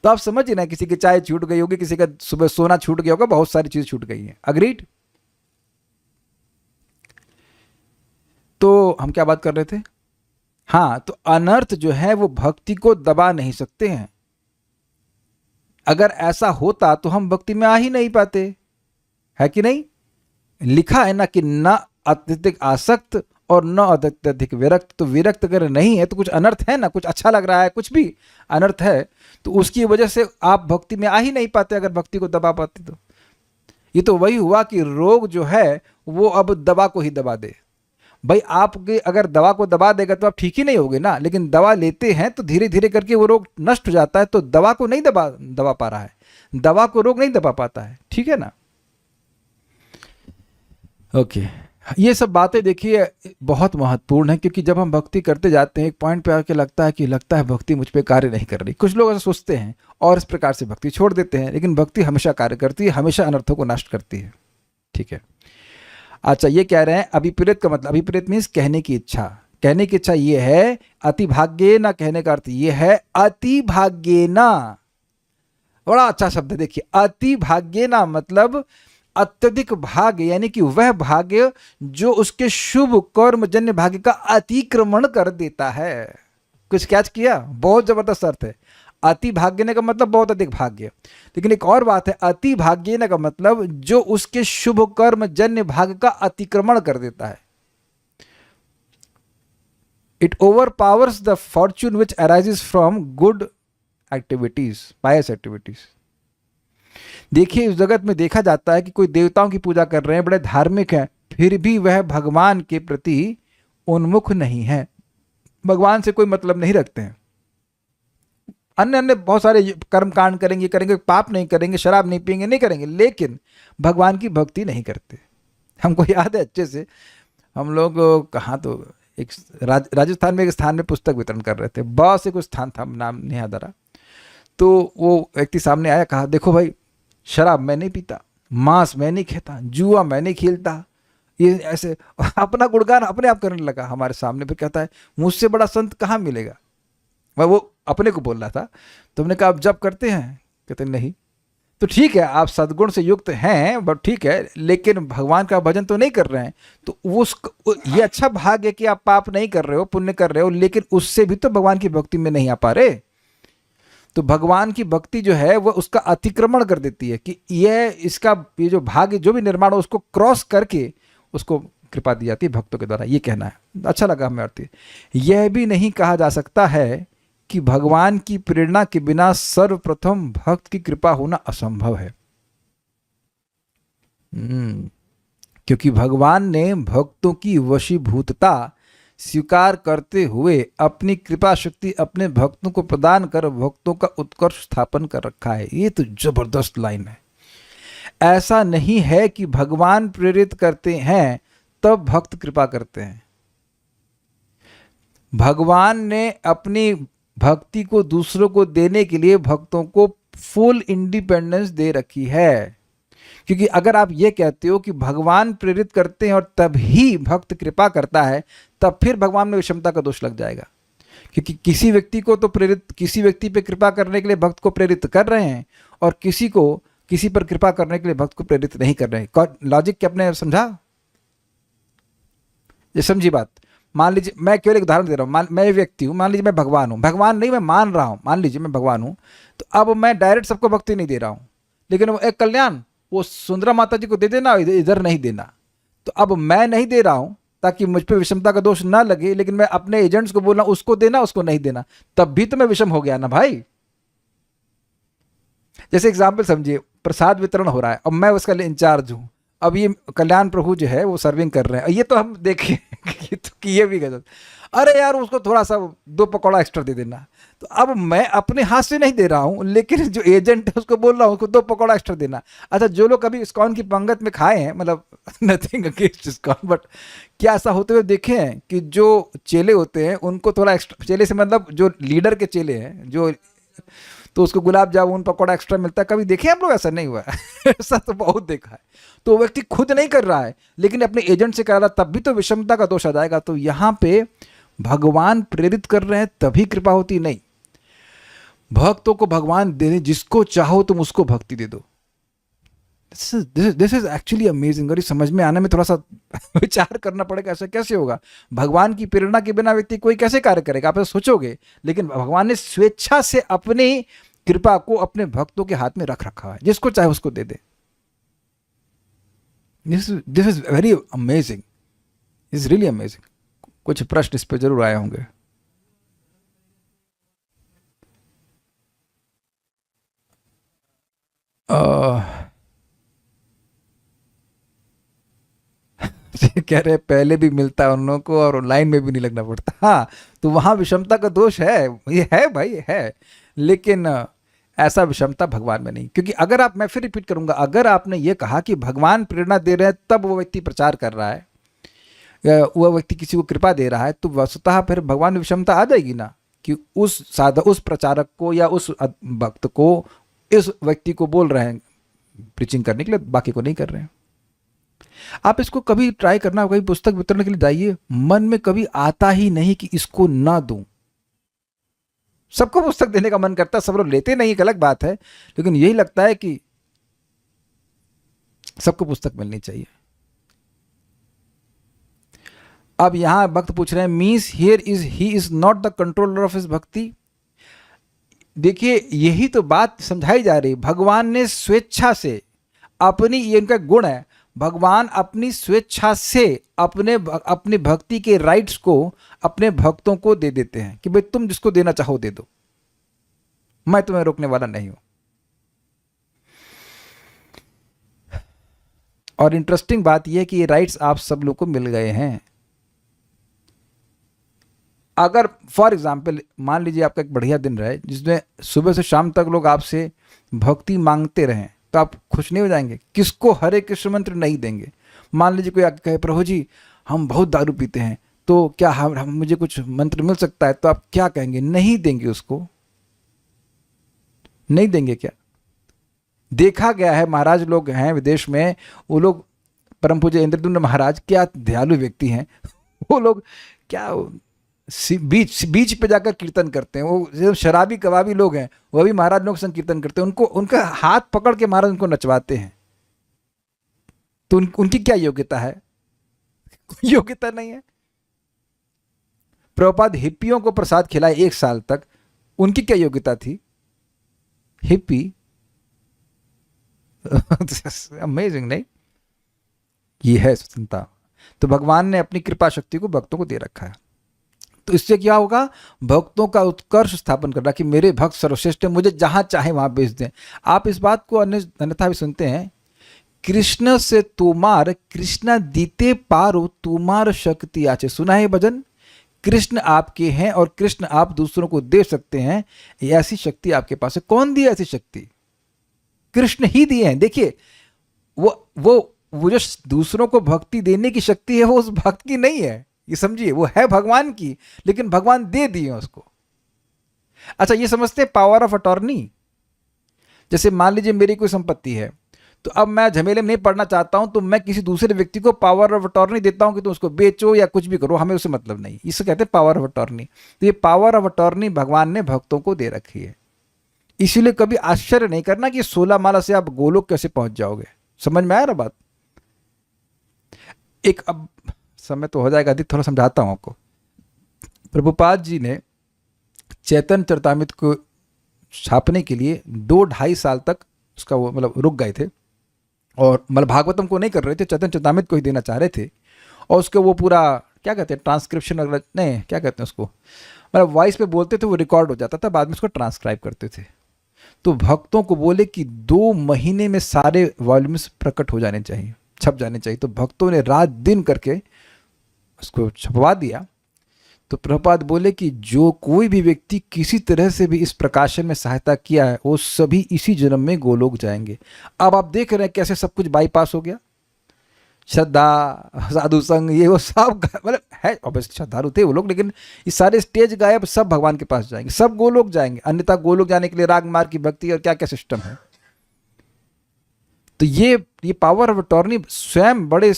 तो आप समझिए ना, किसी की चाय छूट गई होगी, किसी का सुबह सोना छूट गया होगा, बहुत सारी चीज छूट गई है। अग्रीड? तो हम क्या बात कर रहे थे? हाँ, तो अनर्थ जो है वो भक्ति को दबा नहीं सकते हैं। अगर ऐसा होता तो हम भक्ति में आ ही नहीं पाते, है कि नहीं? लिखा है ना कि न अत्यधिक आसक्त और न अत्यधिक विरक्त। तो विरक्त अगर नहीं है तो कुछ अनर्थ है ना, कुछ अच्छा लग रहा है, कुछ भी अनर्थ है तो उसकी वजह से आप भक्ति में आ ही नहीं पाते। अगर भक्ति को दबा पाते तो ये तो वही हुआ कि रोग जो है वो अब दवा को ही दबा दे। भाई आपके अगर दवा को दबा देगा तो आप ठीक ही नहीं होगे ना, लेकिन दवा लेते हैं तो धीरे धीरे करके वो रोग नष्ट हो जाता है। तो दवा को नहीं दबा पा रहा है, दवा को रोग नहीं दबा पाता है, ठीक है ना? ओके, ये सब बातें देखिए बहुत महत्वपूर्ण है, क्योंकि जब हम भक्ति करते जाते हैं एक पॉइंट पे आके लगता है भक्ति मुझ पे कार्य नहीं कर रही। कुछ लोग ऐसा सोचते हैं और इस प्रकार से भक्ति छोड़ देते हैं, लेकिन भक्ति हमेशा कार्य करती है, हमेशा अनर्थों को नष्ट करती है, ठीक है? अच्छा ये कह रहे हैं अभिप्रेत का मतलब, अभिप्रेत मीन्स कहने की इच्छा। कहने की इच्छा ये है अति भाग्ये ना, कहने का अर्थ ये है अति भाग्ये ना। बड़ा अच्छा शब्द है देखिए, अति भाग्ये ना मतलब अत्यधिक भाग्य, यानी कि वह भाग्य जो उसके शुभ कर्म जन्य भाग्य का अतिक्रमण कर देता है। कुछ कैच किया? बहुत जबरदस्त अर्थ है। अति भाग्य का मतलब बहुत अधिक भाग्य, लेकिन एक और बात है अति भाग्य का मतलब जो उसके शुभ कर्म जन्य भाग्य का अतिक्रमण कर देता है। It overpowers the fortune which arises from good activities, pious activities. देखिए इस जगत में देखा जाता है कि कोई देवताओं की पूजा कर रहे हैं, बड़े धार्मिक हैं, फिर भी वह भगवान के प्रति उन्मुख नहीं है, भगवान से कोई मतलब नहीं रखते हैं। अन्य अन्य बहुत सारे कर्म कांड करेंगे, पाप नहीं करेंगे, शराब नहीं पिएंगे, नहीं करेंगे, लेकिन भगवान की भक्ति नहीं करते, हमको याद है अच्छे से, हम लोग कहाँ तो एक राजस्थान में एक स्थान में पुस्तक वितरण कर रहे थे, बहुत से कुछ स्थान था, नाम नहीं याद आ रहा। तो वो व्यक्ति सामने आया, कहा देखो भाई, शराब मैं नहीं पीता, मांस मैं नहीं खाता, जुआ मैं नहीं खेलता, ये ऐसे अपना गुणगान अपने आप करने लगा हमारे सामने। फिर कहता है मुझसे बड़ा संत कहाँ मिलेगा। वो अपने को बोल रहा था। तो हमने कहा आप जप करते हैं? कहते नहीं। तो ठीक है, आप सद्गुण से युक्त हैं, बट ठीक है, लेकिन भगवान का भजन तो नहीं कर रहे हैं। तो ये अच्छा भाग है कि आप पाप नहीं कर रहे हो, पुण्य कर रहे हो, लेकिन उससे भी तो भगवान की भक्ति में नहीं आ पा रहे। तो भगवान की भक्ति जो है वो उसका अतिक्रमण कर देती है कि ये जो भाग्य जो भी निर्माण हो उसको क्रॉस करके उसको कृपा दी जाती है भक्तों के द्वारा। ये कहना है, अच्छा लगा हमें अर्थ। यह भी नहीं कहा जा सकता है कि भगवान की प्रेरणा के बिना सर्वप्रथम भक्त की कृपा होना असंभव है। क्योंकि भगवान ने भक्तों की वशीभूतता स्वीकार करते हुए अपनी कृपा शक्ति अपने भक्तों को प्रदान कर भक्तों का उत्कर्ष स्थापन कर रखा है। ये तो जबरदस्त लाइन है। ऐसा नहीं है कि भगवान प्रेरित करते हैं तब भक्त कृपा करते हैं। भगवान ने अपनी भक्ति को दूसरों को देने के लिए भक्तों को फुल इंडिपेंडेंस दे रखी है। क्योंकि अगर आप ये कहते हो कि भगवान प्रेरित करते हैं और तभी भक्त कृपा करता है, तब फिर भगवान में विषमता का दोष लग जाएगा। क्योंकि किसी व्यक्ति पे कृपा करने के लिए भक्त को प्रेरित कर रहे हैं और किसी पर कृपा करने के लिए भक्त को प्रेरित नहीं कर रहे हैं। लॉजिक क्या आपने समझा? ये समझी बात। मान लीजिए, मैं केवल एक उदाहरण दे रहा हूँ, मैं व्यक्ति हूँ, मान लीजिए मैं भगवान हूँ, भगवान नहीं मैं मान रहा हूँ, मान लीजिए मैं भगवान हूँ, तो अब मैं डायरेक्ट सबको भक्ति नहीं दे रहा हूँ, लेकिन वो एक कल्याण वो सुंदरा माता जी को दे देना, इधर नहीं देना। तो अब मैं नहीं दे रहा हूँ ताकि मुझ पर विषमता का दोष ना लगे, लेकिन मैं अपने एजेंट्स को बोलना उसको देना उसको नहीं देना, तब भी तो मैं विषम हो गया ना भाई। जैसे एग्जाम्पल समझिए, प्रसाद वितरण हो रहा है, अब मैं उसका इंचार्ज हूँ, अब ये कल्याण प्रभु जो है वो सर्विंग कर रहे हैं, ये तो हम देखें कि ये भी गलत, अरे यार उसको थोड़ा सा 2 पकौड़ा एक्स्ट्रा दे देना। तो अब मैं अपने हाथ से नहीं दे रहा हूँ, लेकिन जो एजेंट है उसको बोल रहा हूँ उसको 2 पकौड़ा एक्स्ट्रा देना। अच्छा, जो लोग कभी इस्कॉन की पंगत में खाए हैं, मतलब नथिंग अगेंस्ट इस्कॉन, बट क्या ऐसा होते हुए देखे हैं कि जो चेले होते हैं उनको थोड़ा एक्स्ट्रा, चेले से मतलब जो लीडर के चेले हैं जो, तो उसको गुलाब जामुन पकौड़ा एक्स्ट्रा मिलता है, कभी देखे आप लोग? ऐसा नहीं हुआ ऐसा तो बहुत देखा है। तो वो व्यक्ति खुद नहीं कर रहा है लेकिन अपने एजेंट से कर रहा है, तब भी तो विषमता का दोष आ जाएगा। तो यहाँ पे भगवान प्रेरित कर रहे हैं तभी कृपा होती नहीं। भक्तों को भगवान देने, जिसको चाहो तुम उसको भक्ति दे दो। This is actually amazing. और समझ में आने में थोड़ा सा विचार करना पड़ेगा, ऐसा कैसे होगा? भगवान की प्रेरणा के बिना व्यक्ति कोई कैसे कार्य करेगा, आप ऐसा सोचोगे। लेकिन भगवान ने स्वेच्छा से अपनी कृपा को अपने भक्तों के हाथ में रख रखा है, जिसको चाहे उसको दे दे। This is very amazing, is really amazing. कुछ प्रश्न इस पर जरूर आए होंगे। कह रहे पहले भी मिलता है उन लोगों को और ऑनलाइन में भी नहीं लगना पड़ता। हाँ, तो वहां विषमता का दोष है, ये है भाई है, लेकिन ऐसा विषमता भगवान में नहीं। क्योंकि अगर आप, मैं फिर रिपीट करूंगा, अगर आपने ये कहा कि भगवान प्रेरणा दे रहे हैं तब वो व्यक्ति प्रचार कर रहा है, वह व्यक्ति किसी को कृपा दे रहा है, तो वस्तुतः फिर भगवान में विषमता आ जाएगी ना, कि उस प्रचारक को या उस भक्त को, इस व्यक्ति को बोल रहे हैं प्रीचिंग करने के लिए, बाकी को नहीं कर रहे हैं। आप इसको कभी ट्राई करना, कभी पुस्तक वितरण के लिए जाइए, मन में कभी आता ही नहीं कि इसको ना दूं। सबको पुस्तक देने का मन करता है, सब लोग लेते नहीं, एक अलग बात है, लेकिन यही लगता है कि सबको पुस्तक मिलनी चाहिए। अब यहां भक्त पूछ रहे हैं, means here is he is not the controller of his भक्ति। देखिए, यही तो बात समझाई जा रही। भगवान ने स्वेच्छा से अपनी, ये इनका गुण है, भगवान अपनी स्वेच्छा से अपनी भक्ति के राइट्स को अपने भक्तों को दे देते हैं कि भाई तुम जिसको देना चाहो दे दो, मैं तुम्हें रोकने वाला नहीं हूं। और इंटरेस्टिंग बात यह है कि ये राइट्स आप सब लोग को मिल गए हैं। अगर फॉर एग्जाम्पल मान लीजिए आपका एक बढ़िया दिन रहे जिसमें सुबह से शाम तक लोग आपसे भक्ति मांगते रहें, तो आप खुश नहीं हो जाएंगे? किसको हरे कृष्ण मंत्र नहीं देंगे? मान लीजिए कोई आके कहे प्रभु जी हम बहुत दारू पीते हैं, तो क्या हम मुझे कुछ मंत्र मिल सकता है, तो आप क्या कहेंगे? नहीं देंगे उसको, नहीं देंगे क्या? देखा गया है, महाराज लोग हैं विदेश में, वो लोग, परम पूज्य इंद्रदुम्न महाराज क्या दयालु व्यक्ति हैं, वो लोग क्या बीच बीच पे जाकर कीर्तन करते हैं। वो जो शराबी कबाबी लोग हैं वो भी महाराज लोग संकीर्तन करते हैं, उनको उनका हाथ पकड़ के महाराज उनको नचवाते हैं। तो उनकी क्या योग्यता है? कोई योग्यता नहीं है। प्रभुपाद हिप्पियों को प्रसाद खिलाए 1 साल तक, उनकी क्या योग्यता थी? हिप्पी अमेजिंग नहीं? ये है स्वतंत्रता। तो भगवान ने अपनी कृपा शक्ति को भक्तों को दे रखा है। तो इससे क्या होगा? भक्तों का उत्कर्ष स्थापन करना कि मेरे भक्त सर्वश्रेष्ठ है, मुझे जहां चाहे वहां भेज दें। आप इस बात को अन्यथा भी सुनते हैं, कृष्ण से तुमार कृष्णा दीते पारो तुमार शक्ति आचे। सुना है भजन? कृष्ण आपके हैं और कृष्ण आप दूसरों को दे सकते हैं, ऐसी शक्ति आपके पास है। कौन दी ऐसी शक्ति? कृष्ण ही दिए हैं। देखिए वो जो दूसरों को भक्ति देने की शक्ति है वो उस भक्त की नहीं है, ये समझिए, वो है भगवान की, लेकिन भगवान दे दिए उसको। अच्छा, ये समझते हैं पावर ऑफ अटॉर्नी। जैसे मान लीजिए मेरी कोई संपत्ति है, तो अब मैं झमेले में नहीं पड़ना चाहता हूं, तो मैं किसी दूसरे व्यक्ति को पावर ऑफ अटॉर्नी देता हूं कि तुम उसको बेचो या कुछ भी करो, हमें उससे मतलब नहीं। इसे कहते हैं पावर ऑफ अटॉर्नी। तो ये पावर ऑफ अटॉर्नी भगवान ने भक्तों को दे रखी है। इसीलिए कभी आश्चर्य नहीं करना कि 16 माला से आप गोलोक कैसे पहुंच जाओगे। समझ में आया ना बात? एक, अब समय तो हो जाएगा अधिक, थोड़ा समझाता हूं आपको। प्रभुपाद जी ने चैतन्य चरितामृत को छापने के लिए 2-2.5 साल तक उसका वो मतलब रुक गए थे, और मतलब भागवतम को नहीं कर रहे थे, चैतन्य चरितामृत को ही देना चाह रहे थे। और उसके वो पूरा क्या कहते हैं, ट्रांसक्रिप्शन वगैरह, नहीं क्या कहते हैं उसको, मतलब वॉइस पे बोलते थे, वो रिकॉर्ड हो जाता था, बाद में उसको ट्रांसक्राइब करते थे। तो भक्तों को बोले कि 2 महीने में सारे वॉल्यूम्स प्रकट हो जाने चाहिए, छप जाने चाहिए। तो भक्तों ने रात दिन करके उसको छपवा दिया। तो प्रभुपाद बोले कि जो कोई भी व्यक्ति किसी तरह से भी इस प्रकाशन में सहायता किया है, वो सभी इसी जन्म में गोलोक जाएंगे। अब आप देख रहे हैं कैसे सब कुछ बाईपास हो गया। श्रद्धा, साधु संग, ये वो सब मतलब है, ऑब्वियसली श्रद्धालु थे वो लोग, लेकिन ये सारे स्टेज गायब, सब भगवान के पास जाएंगे, सब गोलोक जाएंगे। अन्यथा गोलोक जाने के लिए राग मार्ग की भक्ति और क्या क्या सिस्टम है। तो ये पावर ऑफ अटॉर्नी स्वयं बड़े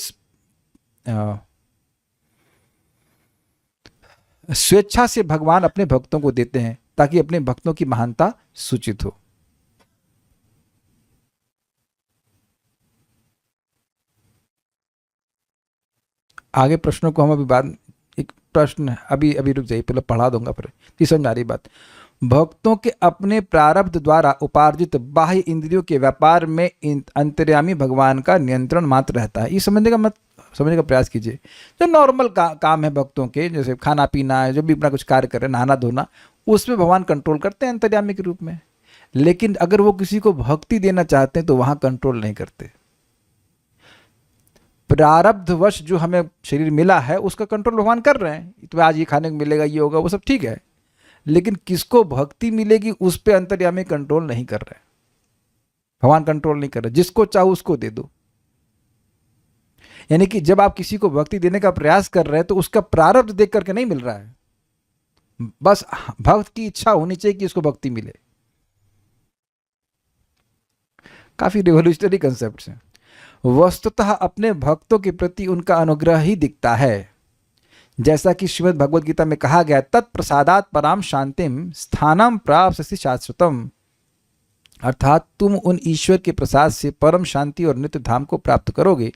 स्वेच्छा से भगवान अपने भक्तों को देते हैं, ताकि अपने भक्तों की महानता सूचित हो। आगे प्रश्नों को हम अभी बाद, एक प्रश्न अभी रुक जाइए, पहले पढ़ा दूंगा, फिर ये समझ आ रही बात। भक्तों के अपने प्रारब्ध द्वारा उपार्जित बाह्य इंद्रियों के व्यापार में अंतर्यामी भगवान का नियंत्रण मात्र रहता है। ये समझने का प्रयास कीजिए। जो नॉर्मल काम है भक्तों के, जैसे खाना पीना है, जो भी अपना कुछ कार्य कर रहे हैं, नहाना धोना, उसमें भगवान कंट्रोल करते हैं अंतर्यामी के रूप में। लेकिन अगर वो किसी को भक्ति देना चाहते हैं तो वहां कंट्रोल नहीं करते। प्रारब्धवश जो हमें शरीर मिला है उसका कंट्रोल भगवान कर रहे हैं। तो आज ये खाने को मिलेगा, ये होगा, वो सब ठीक है, लेकिन किसको भक्ति मिलेगी उस पर अंतर्यामी कंट्रोल नहीं कर रहे, भगवान कंट्रोल नहीं कर रहे। जिसको चाहो उसको दे दो। यानी कि जब आप किसी को भक्ति देने का प्रयास कर रहे हैं तो उसका प्रारब्ध देख करके नहीं मिल रहा है, बस भक्त की इच्छा होनी चाहिए कि उसको भक्ति मिले। काफी रिवोल्यूशनरी कंसेप्ट हैं। वस्तुतः अपने भक्तों के प्रति उनका अनुग्रह ही दिखता है। जैसा कि श्रीमद् भगवद गीता में कहा गया, तत्प्रसादात् पराम शांतिम स्थानम प्राप्स्यसि शाश्वतम, अर्थात तुम उन ईश्वर के प्रसाद से परम शांति और नित्य धाम को प्राप्त करोगे।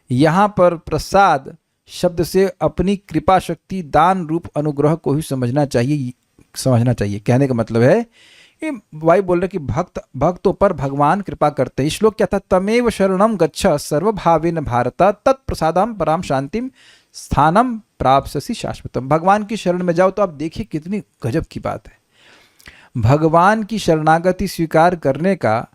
यहाँ पर प्रसाद शब्द से अपनी कृपा शक्ति दान रूप अनुग्रह को ही समझना चाहिए। कहने का मतलब है, ये भाई बोल रहे कि भक्तों पर भगवान कृपा करते हैं। श्लोक क्या था? तमेव शरणम गच्छ सर्वभावेन भारत तत्प्रसादम पराम शांतिम स्थानम प्राप्स्यसि शाश्वतम। भगवान की शरण में जाओ। तो आप देखिए कितनी गजब की बात है। भगवान की शरणागति स्वीकार करने का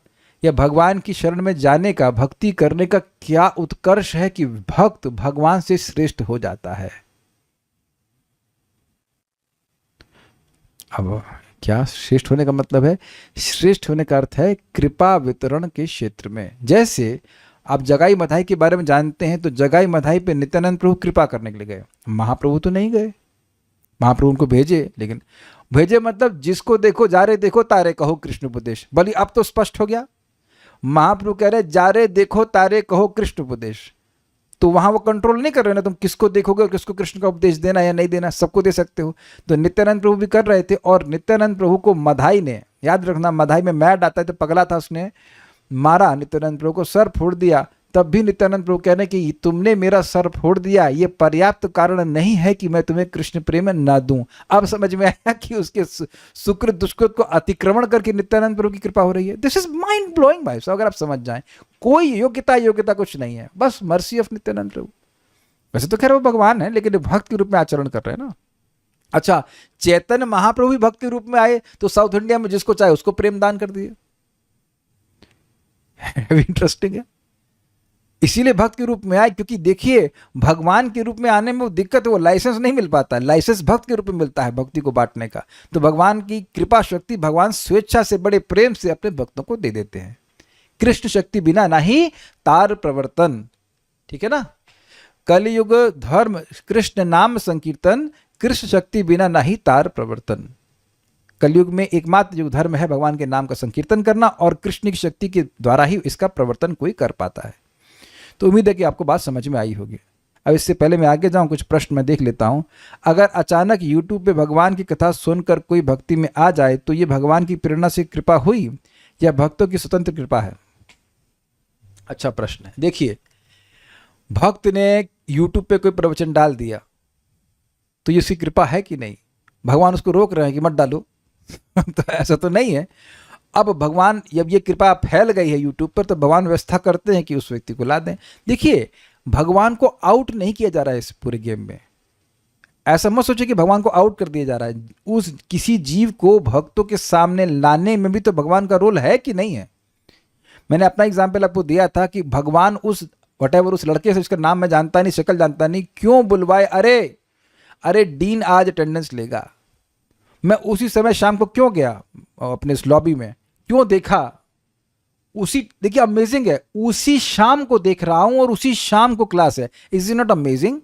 या भगवान की शरण में जाने का, भक्ति करने का क्या उत्कर्ष है कि भक्त भगवान से श्रेष्ठ हो जाता है। अब क्या श्रेष्ठ होने का मतलब है? श्रेष्ठ होने का अर्थ है कृपा वितरण के क्षेत्र में। जैसे आप जगाई मधाई के बारे में जानते हैं तो जगाई मधाई पे नित्यानंद प्रभु कृपा करने के लिए गए, महाप्रभु तो नहीं गए। महाप्रभु उनको भेजे, लेकिन भेजे मतलब जिसको देखो जा रहे देखो तारे कहो कृष्ण उपदेश। बल्कि अब तो स्पष्ट हो गया, महाप्रभु कह रहे जा रहे देखो तारे कहो कृष्ण उपदेश। तो वहां वो कंट्रोल नहीं कर रहे ना, तुम किसको देखोगे और किसको कृष्ण का उपदेश देना या नहीं देना, सबको दे सकते हो। तो नित्यानंद प्रभु भी कर रहे थे, और नित्यानंद प्रभु को मधाई ने, याद रखना मधाई में मैड आता है तो पगला था, उसने मारा नित्यानंद प्रभु को, सर फोड़ दिया। तब भी नित्यानंद प्रभु कहने कि तुमने मेरा सर फोड़ दिया, ये पर्याप्त कारण नहीं है कि मैं तुम्हें कृष्ण प्रेम न दूं। अब समझ में आया कि उसके सुकृत दुष्कृत को अतिक्रमण करके नित्यानंद प्रभु की कृपा हो रही है। दिस इज माइंड ब्लोइंग भाई साहब, अगर आप समझ जाएं। कोई योग्यता कुछ नहीं है, बस मर्सी ऑफ नित्यानंद प्रभु। वैसे तो खैर वो भगवान है, लेकिन भक्त के रूप में आचरण कर रहे हैं ना। अच्छा, चैतन्य महाप्रभु भी भक्त के रूप में आए तो साउथ इंडिया में जिसको चाहे उसको प्रेम दान कर दिए। इंटरेस्टिंग है, इसीलिए भक्त के रूप में आए, क्योंकि देखिए भगवान के रूप में आने में वो दिक्कत है, वो लाइसेंस नहीं मिल पाता। लाइसेंस भक्त के रूप में मिलता है भक्ति को बांटने का। तो भगवान की कृपा शक्ति भगवान स्वेच्छा से बड़े प्रेम से अपने भक्तों को दे देते हैं। कृष्ण शक्ति बिना नहीं तार प्रवर्तन, ठीक है ना। कलयुग धर्म कृष्ण नाम संकीर्तन, कृष्ण शक्ति बिना नहीं तार प्रवर्तन। कलयुग में एकमात्र जो धर्म है भगवान के नाम का संकीर्तन करना, और कृष्ण की शक्ति के द्वारा ही इसका प्रवर्तन कोई कर पाता है। तो उम्मीद है कि आपको बात समझ में आई होगी। अब इससे पहले मैं आगे जाऊं, कुछ प्रश्न मैं देख लेता हूं। अगर अचानक YouTube पे भगवान की कथा सुनकर कोई भक्ति में आ जाए तो ये भगवान की प्रेरणा से कृपा हुई या भक्तों की स्वतंत्र कृपा है? अच्छा प्रश्न है। देखिए, भक्त ने YouTube पे कोई प्रवचन डाल दिया तो ये उसकी कृपा है कि नहीं? भगवान उसको रोक रहे हैं कि मत डालो? तो ऐसा तो नहीं है। अब भगवान, जब ये कृपा फैल गई है यूट्यूब पर, तो भगवान व्यवस्था करते हैं कि उस व्यक्ति को ला दें। देखिए, भगवान को आउट नहीं किया जा रहा है इस पूरे गेम में। ऐसा मत सोचिए कि भगवान को आउट कर दिया जा रहा है। उस किसी जीव को भक्तों के सामने लाने में भी तो भगवान का रोल है कि नहीं है। मैंने अपना एग्जाम्पल आपको दिया था कि भगवान उस वटेवर उस लड़के से, उसका नाम मैं जानता नहीं, शक्ल जानता नहीं, क्यों बुलवाए? अरे डीन आज अटेंडेंस लेगा। मैं उसी समय शाम को क्यों गया अपने इस लॉबी में, क्यों देखा? उसी, देखिए अमेजिंग है, उसी शाम को देख रहा हूं और उसी शाम को क्लास है। Is it not amazing?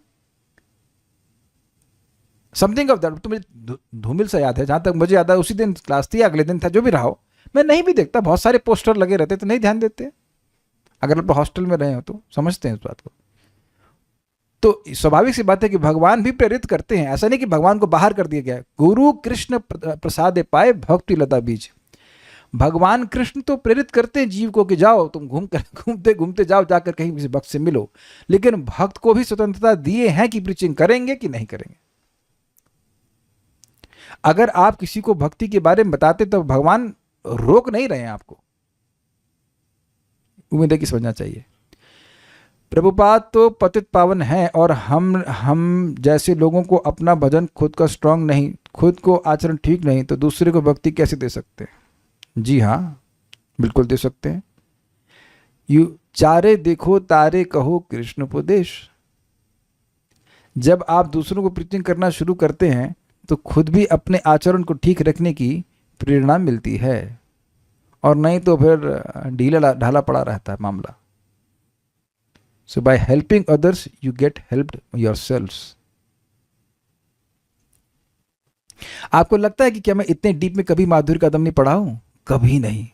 Something of that. तो मुझे धूमिल सा याद है, जहां तक मुझे याद है उसी दिन क्लास थी, अगले दिन था, जो भी रहा हो। मैं नहीं भी देखता, बहुत सारे पोस्टर लगे रहते तो नहीं ध्यान देते। अगर आप हॉस्टल में रहे हो तो समझते हैं इस बात को। तो स्वाभाविक सी बात है कि भगवान भी प्रेरित करते हैं। ऐसा नहीं कि भगवान को बाहर कर दिया गया। गुरु कृष्ण प्रसाद पाए भक्ति लता बीज। भगवान कृष्ण तो प्रेरित करते हैं जीव को कि जाओ तुम घूमते घूमते जाओ, जाकर कहीं किसी भक्त से मिलो। लेकिन भक्त को भी स्वतंत्रता दिए हैं कि प्रीचिंग करेंगे कि नहीं करेंगे। अगर आप किसी को भक्ति के बारे में बताते तो भगवान रोक नहीं रहे हैं आपको। उम्मीद है कि समझना चाहिए। प्रभुपाद तो पतित पावन है, और हम जैसे लोगों को अपना भजन खुद का स्ट्रांग नहीं, खुद को आचरण ठीक नहीं, तो दूसरे को भक्ति कैसे दे सकते हैं? जी हाँ, बिल्कुल दे सकते हैं। चारे देखो तारे कहो कृष्ण उपदेश। जब आप दूसरों को प्रीचिंग करना शुरू करते हैं तो खुद भी अपने आचरण को ठीक रखने की प्रेरणा मिलती है, और नहीं तो फिर ढीला ढाला पड़ा रहता है मामला। So by helping others, you get helped yourselves. आपको लगता है कि क्या मैं इतने डीप में कभी माधुर्य कदम नहीं पढ़ा हूं? कभी नहीं,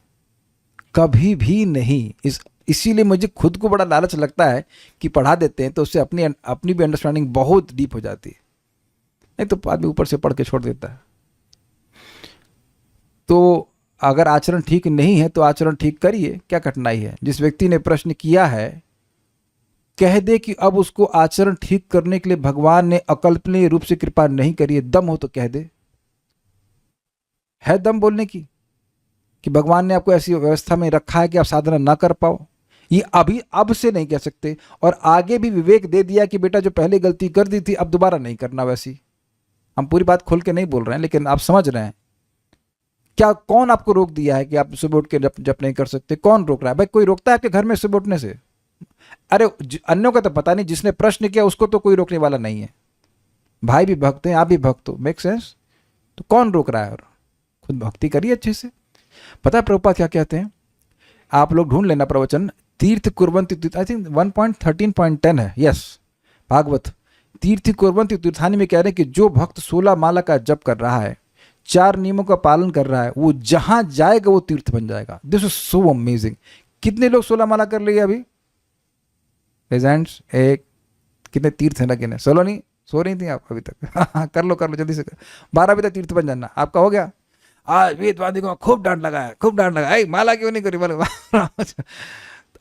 कभी भी नहीं। इसीलिए मुझे खुद को बड़ा लालच लगता है कि पढ़ा देते हैं तो उससे अपनी भी अंडरस्टैंडिंग बहुत डीप हो जाती है। नहीं तो आदमी ऊपर से पढ़ के छोड़ देता है। तो अगर आचरण ठीक नहीं है तो आचरण ठीक करिए, क्या कठिनाई है? जिस व्यक्ति ने प्रश्न किया है, कह दे कि अब उसको आचरण ठीक करने के लिए भगवान ने अकल्पनीय रूप से कृपा नहीं करी है। दम हो तो कह दे। है दम बोलने की कि भगवान ने आपको ऐसी व्यवस्था में रखा है कि आप साधना ना कर पाओ? ये अभी अब से नहीं कह सकते, और आगे भी विवेक दे दिया कि बेटा जो पहले गलती कर दी थी अब दोबारा नहीं करना। वैसी हम पूरी बात खोल के नहीं बोल रहे हैं, लेकिन आप समझ रहे हैं। क्या कौन आपको रोक दिया है कि आप सुबह उठ के जप नहीं कर सकते? कौन रोक रहा है? भाई कोई रोकता है आपके घर में सुबह उठने से? अरे अन्यों का तो पता नहीं, जिसने प्रश्न किया उसको तो कोई रोकने वाला नहीं है। भाई भी भक्त हैं, आप भी भक्त हो, मेक सेंस? तो कौन रोक रहा है? और खुद भक्ति करिए अच्छे से। पता है प्रभुपाद क्या कहते हैं? आप लोग ढूंढ लेना प्रवचन, तीर्थ कुर्वन्ति तीर्थ, आई थिंक 1.13.10 है, यस, भागवत। तीर्थ कुर्वन्ति तीर्थानि में कह रहे हैं कि जो भक्त 16 माला का जप कर रहा है, 4 नियमों का पालन कर रहा है, वो जहां जाएगा वो तीर्थ बन जाएगा। This is so amazing. कितने लोग 16 माला कर लिए अभी? प्रेजेंट्स एक, कितने तीर्थ है ना गिने? 16 नहीं, सो रही थी आप अभी तक? कर लो जल्दी से, 12 बजे तक तीर्थ बन जाना। आपका हो गया? आज वेदवादी को खूब डांट लगा है, खूब डांट लगा है, माला क्यों नहीं करी बोले।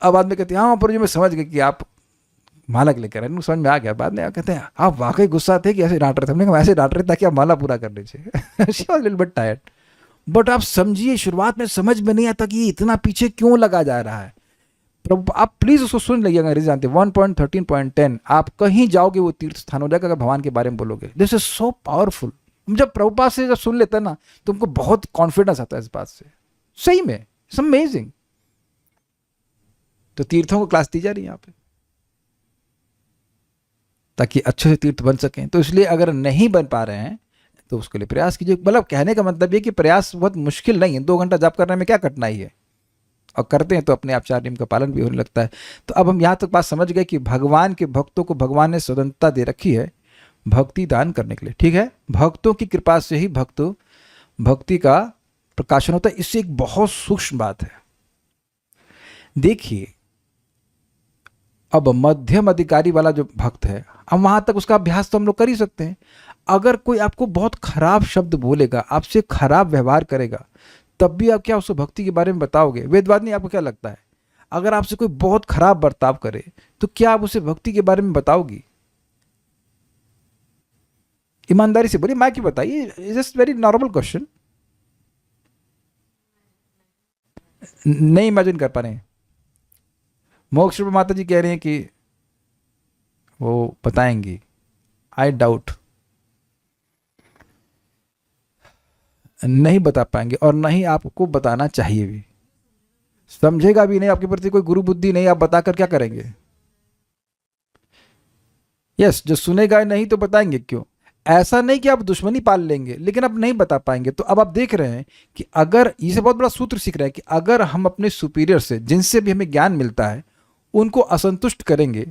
अब आदमी कहते हैं हाँ पर मैं समझ गए कि आप माला के लिए कर रहे हैं, समझ में आ गया। बाद में आप कहते हैं आप वाकई गुस्सा थे कि ऐसे डांट रहे थे? हमने कहा ऐसे डांट रहे ताकि आप माला पूरा कर लीजिए। She was little bit tired. But आप समझिए, शुरुआत में समझ में नहीं आता कि ये इतना पीछे क्यों लगा जा रहा है। प्रभु आप प्लीज उसको सुन लीजिएगा। अंग्रेजी जानते 1.13.10, आप कहीं जाओगे वो तीर्थ स्थान हो जाएगा अगर भगवान के बारे में बोलोगे। This is so powerful. जब प्रभुपाद से जब सुन लेते हैं ना तो उनको बहुत कॉन्फिडेंस आता है इस बात से, सही में इट्स अमेजिंग। तो तीर्थों को क्लास दी जा रही है यहाँ पे ताकि अच्छे से तीर्थ बन सकें। तो इसलिए अगर नहीं बन पा रहे हैं तो उसके लिए प्रयास कीजिए। मतलब कहने का मतलब ये कि प्रयास बहुत मुश्किल नहीं है, 2 घंटा जाप करने में क्या कठिनाई है, और करते हैं तो अपने आप 4 नियम का पालन भी होने लगता है। तो अब हम यहाँ तक बात समझ गए कि भगवान के भक्तों को भगवान ने स्वतंत्रता दे रखी है भक्ति दान करने के लिए, ठीक है। भक्तों की कृपा से ही भक्ति का प्रकाशन होता है। इससे एक बहुत सूक्ष्म बात है। देखिए अब मध्यम अधिकारी वाला जो भक्त है, अब वहां तक उसका अभ्यास तो हम लोग कर ही सकते हैं। अगर कोई आपको बहुत खराब शब्द बोलेगा, आपसे खराब व्यवहार करेगा, तब भी आप क्या उसको भक्ति के बारे में बताओगे? वेदवादी आपको क्या लगता है, अगर आपसे कोई बहुत खराब बर्ताव करे तो क्या आप उसे भक्ति के बारे में बताओगी? ईमानदारी से बोलिए, मैं क्यों बताइए, जस्ट वेरी नॉर्मल क्वेश्चन। नहीं इमेजिन कर पा रहे हैं। मोक्ष माता जी कह रही हैं कि वो बताएंगी, आई डाउट नहीं बता पाएंगे, और नहीं आपको बताना चाहिए भी। समझेगा भी नहीं, आपके प्रति कोई गुरु बुद्धि नहीं, आप बताकर क्या करेंगे? यस, जो सुनेगा नहीं तो बताएंगे क्यों? ऐसा नहीं कि आप दुश्मनी पाल लेंगे, लेकिन आप नहीं बता पाएंगे। तो अब आप देख रहे हैं कि अगर इसे बहुत बड़ा सूत्र सीख रहे हैं कि अगर हम अपने सुपीरियर से, जिनसे भी हमें ज्ञान मिलता है, उनको असंतुष्ट करेंगे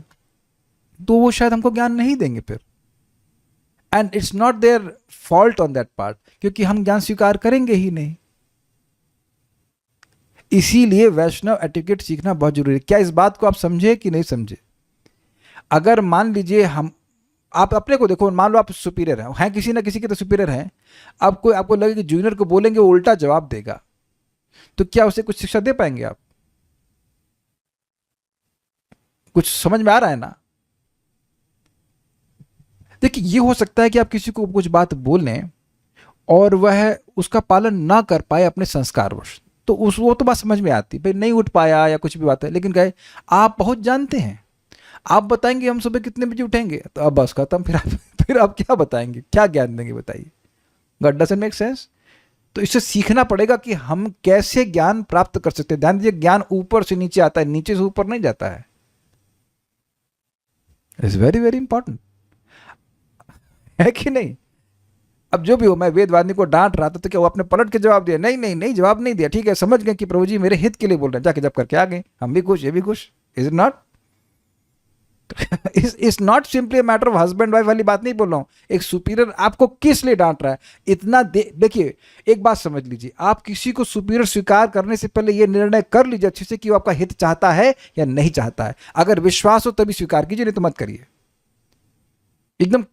तो वो शायद हमको ज्ञान नहीं देंगे फिर। And it's not their fault on that part, क्योंकि हम ज्ञान स्वीकार करेंगे ही नहीं। इसीलिए वैष्णव एटिकेट सीखना बहुत जरूरी है। क्या इस बात को आप समझे कि नहीं समझे? अगर मान लीजिए आप अपने को देखो, मान लो आप सुपीरियर हैं, किसी ना किसी के तो सुपीरियर हैं। अब कोई आपको लगे कि जूनियर को बोलेंगे वो उल्टा जवाब देगा, तो क्या उसे कुछ शिक्षा दे पाएंगे आप? कुछ समझ में आ रहा है ना? देखिए ये हो सकता है कि आप किसी को कुछ बात बोलें और वह उसका पालन ना कर पाए अपने संस्कारवश, तो वो तो बात समझ में आती, भाई नहीं उठ पाया या कुछ भी बात है। लेकिन कहे आप बहुत जानते हैं, आप बताएंगे हम सुबह कितने बजे उठेंगे, तो अब बस खत्म। फिर आप क्या बताएंगे, क्या ज्ञान देंगे बताइए? Got doesn't make sense. तो इससे सीखना पड़ेगा कि हम कैसे ज्ञान प्राप्त कर सकते हैं। ध्यान दीजिए, ज्ञान ऊपर से नीचे आता है, नीचे से ऊपर नहीं जाता है। इट्स वेरी वेरी इंपॉर्टेंट, है कि नहीं? अब जो भी हो, मैं वेदवादी को डांट रहा था तो क्या वो अपने पलट के जवाब दिया? नहीं नहीं नहीं, जवाब नहीं दिया। ठीक है, समझ गए कि प्रभु जी मेरे हित के लिए बोल रहे हैं, जाके जब करके आ गए, हम भी खुश, ये भी खुश। Is it not? It's not simply matter of husband wife वाली बात नहीं बोल रहा हूं। एक सुपीरियर आपको किस लिए डांट रहा है इतना देखिए, एक बात समझ लीजिए, आप किसी को सुपीरियर स्वीकार करने से पहले यह निर्णय कर लीजिए अच्छे से कि वो आपका हित चाहता है या नहीं चाहता है। अगर विश्वास हो तभी स्वीकार कीजिए, नहीं तो मत करिए। एकदम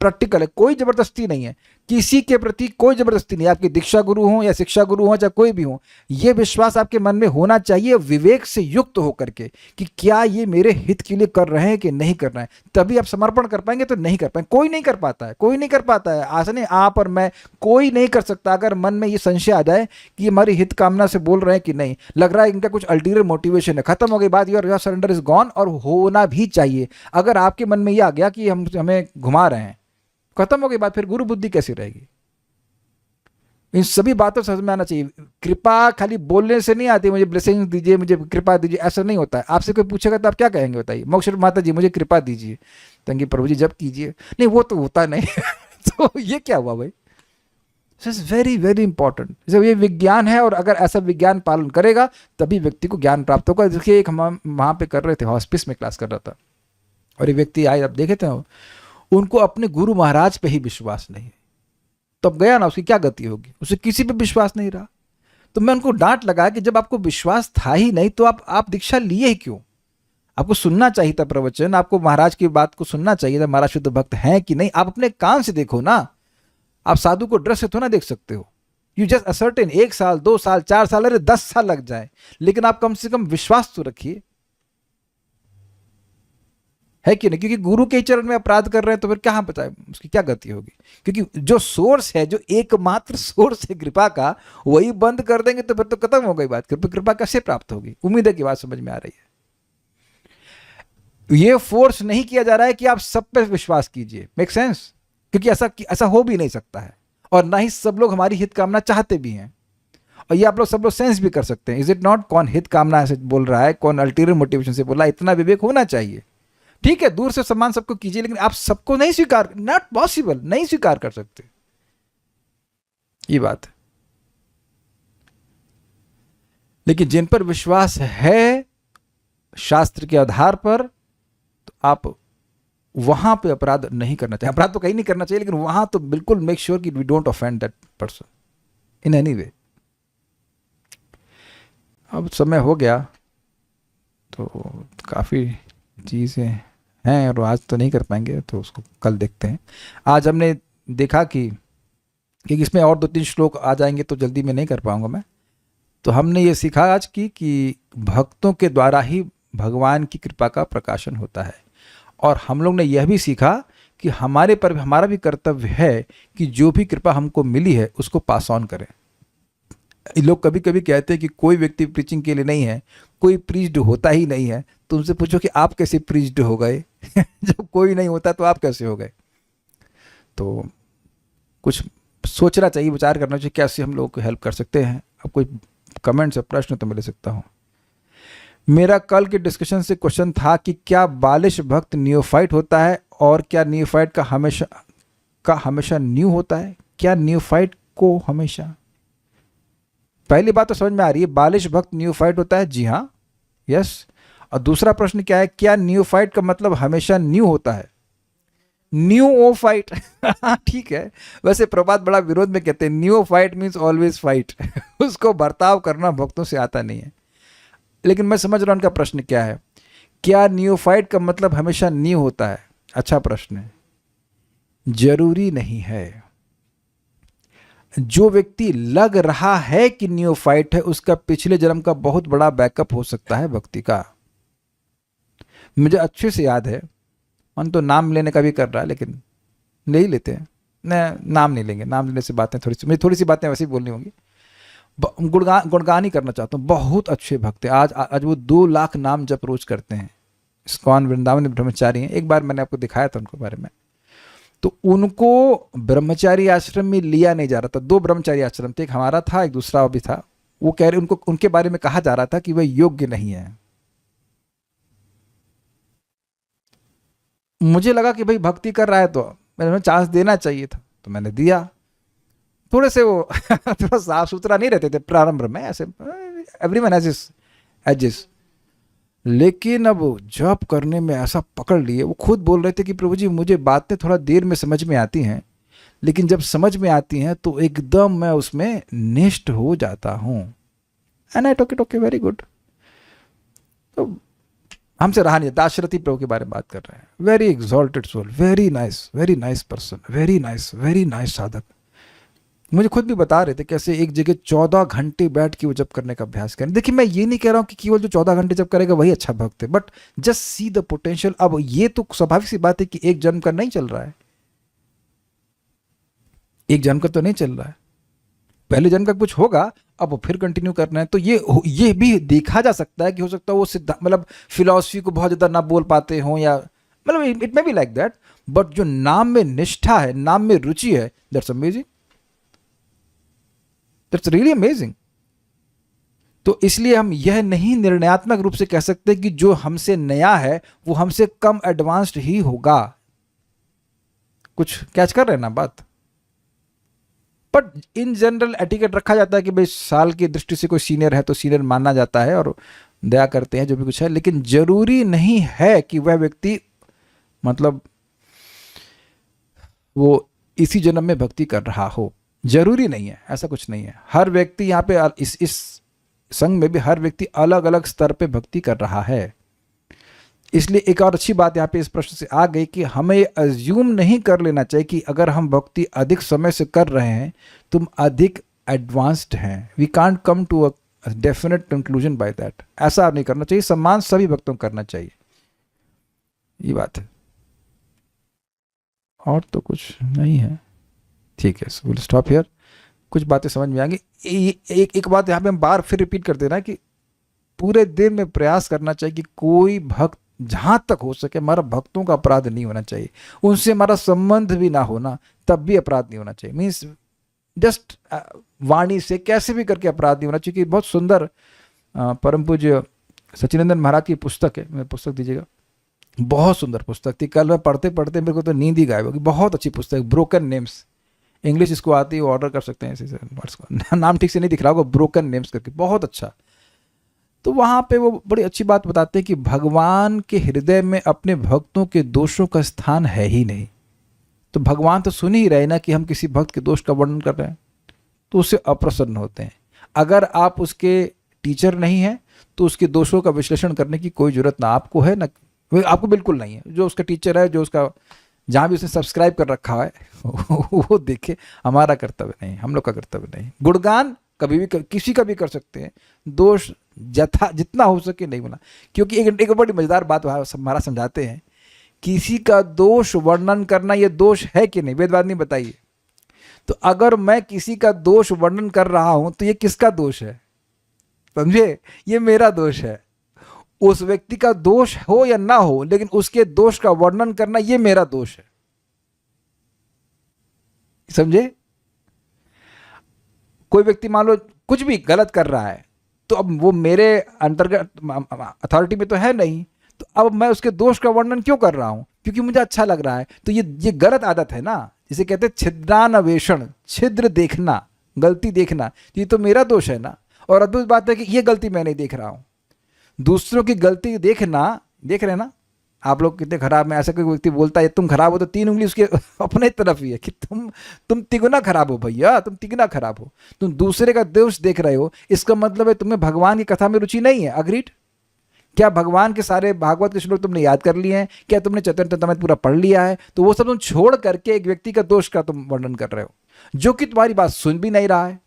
प्रैक्टिकल है, कोई जबरदस्ती नहीं है, किसी के प्रति कोई जबरदस्ती नहीं है। आपके दीक्षा गुरु हो या शिक्षा गुरु हो, चाहे कोई भी हो, यह विश्वास आपके मन में होना चाहिए विवेक से युक्त होकर के कि क्या ये मेरे हित के लिए कर रहे हैं कि नहीं कर रहे हैं। तभी आप समर्पण कर पाएंगे, तो नहीं कर पाएंगे। कोई नहीं कर पाता है, कोई नहीं कर पाता है। आसने आप और मैं, कोई नहीं कर सकता। अगर मन में ये संशय आ जाए कि ये हमारी हित कामना से बोल रहे हैं कि नहीं, लग रहा है इनका कुछ अल्टीरियर मोटिवेशन है, खत्म हो गई बात, योर सरेंडर इज गॉन। और होना भी चाहिए। अगर आपके मन में ये आ गया कि हमें घुमा रहे हैं, खत्म हो गई बात, फिर गुरु बुद्धि कैसी रहेगी? इन सभी बातों से समझ में आना चाहिए। कृपा खाली बोलने से नहीं आती, मुझे ब्लेसिंग दीजिए, मुझे कृपा दीजिए, ऐसा नहीं होता है। आपसे कोई पूछेगा तो आप क्या कहेंगे बताइए? मोक्ष माता जी मुझे कृपा दीजिए, तो प्रभु जी जब कीजिए। नहीं वो तो होता नहीं। तो ये क्या हुआ भाई? This is very very important. जैसे ये विज्ञान है और अगर ऐसा विज्ञान पालन करेगा तभी व्यक्ति को ज्ञान प्राप्त होगा। देखिए एक हम वहाँ पे कर रहे थे, हॉस्पिस में क्लास कर रहा था, और एक व्यक्ति आए, आप देखे थे, उनको अपने गुरु महाराज पे ही विश्वास नहीं है। तब गया ना, उसकी क्या गति होगी, उसे किसी पे विश्वास नहीं रहा। तो मैं उनको डांट लगा कि जब आपको विश्वास था ही नहीं तो आप दीक्षा लिए ही क्यों? आपको सुनना चाहिए था प्रवचन, आपको महाराज की बात को सुनना चाहिए था, महाराज शुद्ध भक्त हैं कि नहीं, आप अपने कान से देखो ना। आप साधु को ड्रेस से थोड़ा ना देख सकते हो। यू जस्ट असर्टेन 1 साल 2 साल 4 साल, अरे 10 साल लग जाए, लेकिन आप कम से कम विश्वास तो रखिए, है कि नहीं? क्योंकि गुरु के चरण में अपराध कर रहे हैं तो फिर कहां बताए उसकी क्या गति होगी? क्योंकि जो सोर्स है, जो एकमात्र सोर्स है कृपा का, वही बंद कर देंगे तो फिर तो खत्म हो गई बात। कृपा कैसे प्राप्त होगी? उम्मीद है कि बात समझ में आ रही है। ये फोर्स नहीं किया जा रहा है कि आप सब पे विश्वास कीजिए, मेक सेंस? क्योंकि ऐसा हो भी नहीं सकता है, और ना ही सब लोग हमारी हित कामना चाहते भी हैं। और ये आप लोग सब लोग सेंस भी कर सकते हैं, इज इट नॉट? कौन हित कामना से बोल रहा है, कौन अल्टीरियर मोटिवेशन से बोल रहा है, इतना विवेक होना चाहिए। ठीक है, दूर से सम्मान सबको कीजिए, लेकिन आप सबको नहीं स्वीकार, नॉट पॉसिबल, नहीं स्वीकार कर सकते, ये बात है। लेकिन जिन पर विश्वास है शास्त्र के आधार पर, तो आप वहां पे अपराध नहीं करना चाहिए। अपराध तो कहीं नहीं करना चाहिए, लेकिन वहां तो बिल्कुल मेक श्योर कि we don't offend that person in any way. अब समय हो गया, तो काफ़ी चीज़ें हैं और आज तो नहीं कर पाएंगे, तो उसको कल देखते हैं। आज हमने देखा कि इसमें और 2-3 श्लोक आ जाएंगे तो जल्दी में नहीं कर पाऊंगा मैं। तो हमने ये सीखा आज कि भक्तों के द्वारा ही भगवान की कृपा का प्रकाशन होता है, और हम लोग ने यह भी सीखा कि हमारे पर हमारा भी कर्तव्य है कि जो भी कृपा हमको मिली है उसको पास ऑन करें। लोग कभी कभी कहते हैं कि कोई व्यक्ति प्रीचिंग के लिए नहीं है, कोई प्रीच्ड होता ही नहीं है। तो उनसे पूछो कि आप कैसे प्रीच्ड हो गए? जब कोई नहीं होता तो आप कैसे हो गए? तो कुछ सोचना चाहिए, विचार करना चाहिए कैसे हम लोगों को हेल्प कर सकते हैं। अब कोई कमेंट से प्रश्न तो मैं ले सकता हूँ। मेरा कल के डिस्कशन से क्वेश्चन था कि क्या बालिश भक्त नियोफाइट होता है, और क्या नियोफाइट का हमेशा न्यू होता है? क्या नियोफाइट को हमेशा? पहली बात तो समझ में आ रही है, बालिश भक्त नियोफाइट होता है, जी हाँ, यस। और दूसरा प्रश्न क्या है, क्या नियोफाइट का मतलब हमेशा न्यू होता है? न्यू ओ फाइट। ठीक है, वैसे प्रभात बड़ा विरोध में कहते हैं new fight means always fight. उसको बर्ताव करना भक्तों से आता नहीं है। लेकिन मैं समझ रहा हूं उनका प्रश्न क्या है। क्या नियोफाइट का मतलब हमेशा न्यू होता है? अच्छा प्रश्न है। जरूरी नहीं है। जो व्यक्ति लग रहा है कि नियोफाइट है, उसका पिछले जन्म का बहुत बड़ा बैकअप हो सकता है भक्ति का। मुझे अच्छे से याद है, मन तो नाम लेने का भी कर रहा है, लेकिन ले ही लेते हैं। नाम नहीं लेंगे, नाम लेने से बातें थोड़ी सी बातें वैसे ही बोलनी होंगी। गुणगान ही करना चाहता हूँ। बहुत अच्छे भक्त हैं। आज वो 2 लाख नाम जप रोज करते हैं। इस्कॉन वृंदावन ब्रह्मचारी हैं। एक बार मैंने आपको दिखाया था उनके बारे में। तो उनको ब्रह्मचारी आश्रम में लिया नहीं जा रहा था। 2 ब्रह्मचारी आश्रम थे, एक हमारा था, एक दूसरा भी था। वो कह रहे, उनको उनके बारे में कहा जा रहा था कि वह योग्य नहीं है। मुझे लगा कि भाई भक्ति कर रहा है तो मैंने चांस देना चाहिए था, तो मैंने दिया। थोड़े से वो थोड़ा साफ सुथरा नहीं रहते थे प्रारंभ में, ऐसे एवरीवन हैज हिज एजेस। लेकिन अब जॉब करने में ऐसा पकड़ लिए, वो खुद बोल रहे थे कि प्रभु जी मुझे बातें थोड़ा देर में समझ में आती हैं, लेकिन जब समझ में आती हैं तो एकदम मैं उसमें निष्ठ हो जाता हूँ। And I talk okay very good. तो हमसे रहा नहीं। दाशरथी प्रभु के बारे में बात कर रहे हैं। Very exalted soul, very nice person, very nice sadhak. मुझे खुद भी बता रहे थे कैसे एक जगह 14 घंटे बैठ के वो जप करने का अभ्यास करें। देखिए, मैं ये नहीं कह रहा हूँ कि केवल जो 14 घंटे जप करेगा वही अच्छा भक्त है, but just see the potential. अब ये तो स्वाभाविक सी बात है कि एक जन्म का नहीं चल रहा है, एक जन्म का तो नहीं चल रहा है, पहले जन्म का कुछ होगा, अब वो फिर कंटिन्यू करना है। तो ये भी देखा जा सकता है कि हो सकता है वो मतलब फिलॉसफी को बहुत ज्यादा ना बोल पाते हो, या मतलब it may be like that, but जो नाम में निष्ठा है, नाम में रुचि है, that's amazing, that's really amazing. तो इसलिए हम यह नहीं निर्णयात्मक रूप से कह सकते कि जो हमसे नया है वो हमसे कम एडवांस्ड ही होगा। कुछ कैच कर रहे हैं ना बात? बट इन जनरल एटिकेट रखा जाता है कि भाई साल की दृष्टि से कोई सीनियर है तो सीनियर मानना जाता है और दया करते हैं जो भी कुछ है, लेकिन जरूरी नहीं है कि वह व्यक्ति मतलब वो इसी जन्म में भक्ति कर रहा हो, जरूरी नहीं है, ऐसा कुछ नहीं है। हर व्यक्ति यहाँ पे इस संघ में भी हर व्यक्ति अलग अलग स्तर पे भक्ति कर रहा है। इसलिए एक और अच्छी बात यहाँ पे इस प्रश्न से आ गई कि हमें अज्यूम नहीं कर लेना चाहिए कि अगर हम भक्ति अधिक समय से कर रहे हैं तुम अधिक एडवांस्ड हैं। We can't come to a definite conclusion by that. ऐसा नहीं करना चाहिए, सम्मान सभी भक्तों को करना चाहिए, ये बात है। और तो कुछ नहीं है, ठीक है, सो विल स्टॉप हियर। कुछ बातें समझ में आएंगी। एक बात यहाँ पे हम बार फिर रिपीट कर देना कि पूरे दिन में प्रयास करना चाहिए कि कोई भक्त जहाँ तक हो सके हमारा भक्तों का अपराध नहीं होना चाहिए, उनसे हमारा संबंध भी ना होना तब भी अपराध नहीं होना चाहिए। मीन्स जस्ट वाणी से कैसे भी करके अपराध नहीं होना चाहिए। कि बहुत सुंदर परम पूज्य सच्चिदानंद महाराज की पुस्तक है, मैं पुस्तक दीजिएगा, बहुत सुंदर पुस्तक थी। कल मैं पढ़ते पढ़ते मेरे को तो नींद ही गायब होगी। बहुत अच्छी पुस्तक, ब्रोकन नेम्स, इंग्लिश इसको आती है, ऑर्डर कर सकते हैं ऐसे वर्ड्स को, नाम ठीक से नहीं दिख रहा होगा, ब्रोकन नेम्स करके, बहुत अच्छा। तो वहाँ पे वो बड़ी अच्छी बात बताते हैं कि भगवान के हृदय में अपने भक्तों के दोषों का स्थान है ही नहीं। तो भगवान तो सुन ही रहे ना कि हम किसी भक्त के दोष का वर्णन कर रहे हैं, तो उससे अप्रसन्न होते हैं। अगर आप उसके टीचर नहीं हैं तो उसके दोषों का विश्लेषण करने की कोई जरूरत ना आपको है ना आपको, बिल्कुल नहीं है। जो उसका टीचर है, जो उसका जहाँ भी उसने सब्सक्राइब कर रखा है वो देखे, हमारा कर्तव्य नहीं, हम लोग का कर्तव्य नहीं। गुणगान कभी भी किसी का भी कर सकते हैं, दोष जितना हो सके नहीं बोला। क्योंकि एक बड़ी मजेदार बात हमारा समझाते हैं, किसी का दोष वर्णन करना ये दोष है कि नहीं, वेदवाद नहीं बताइए। तो अगर मैं किसी का दोष वर्णन कर रहा हूं तो ये किसका दोष है, समझे, ये मेरा दोष है। उस व्यक्ति का दोष हो या ना हो, लेकिन उसके दोष का वर्णन करना ये मेरा दोष है, समझे। कोई व्यक्ति मान लो कुछ भी गलत कर रहा है, तो अब वो मेरे अंतर्गत अथॉरिटी में तो है नहीं, तो अब मैं उसके दोष का वर्णन क्यों कर रहा हूं, क्योंकि मुझे अच्छा लग रहा है। तो ये गलत आदत है ना, जिसे कहते हैं छिद्रान्वेषण, छिद्र देखना, गलती देखना, ये तो मेरा दोष है ना। और अद्भुत बात है कि ये गलती मैं नहीं देख रहा हूं, दूसरों की गलती देखना, देख रहे हैं ना आप लोग कितने खराब में। ऐसा कोई व्यक्ति बोलता है तुम खराब हो तो 3 उंगली उसके अपने तरफ ही है कि तुम तिगुना खराब हो भैया, तुम तिगुना खराब हो। तुम दूसरे का दोष देख रहे हो, इसका मतलब है तुम्हें भगवान की कथा में रुचि नहीं है। अग्रीड? क्या भगवान के सारे भागवत के श्लोक तुमने याद कर लिए हैं? क्या तुमने चैतन्य चरितामृत पूरा पढ़ लिया है? तो वो सब तुम छोड़ करके एक व्यक्ति का दोष का तुम वर्णन कर रहे हो, जो कि तुम्हारी बात सुन भी नहीं रहा है।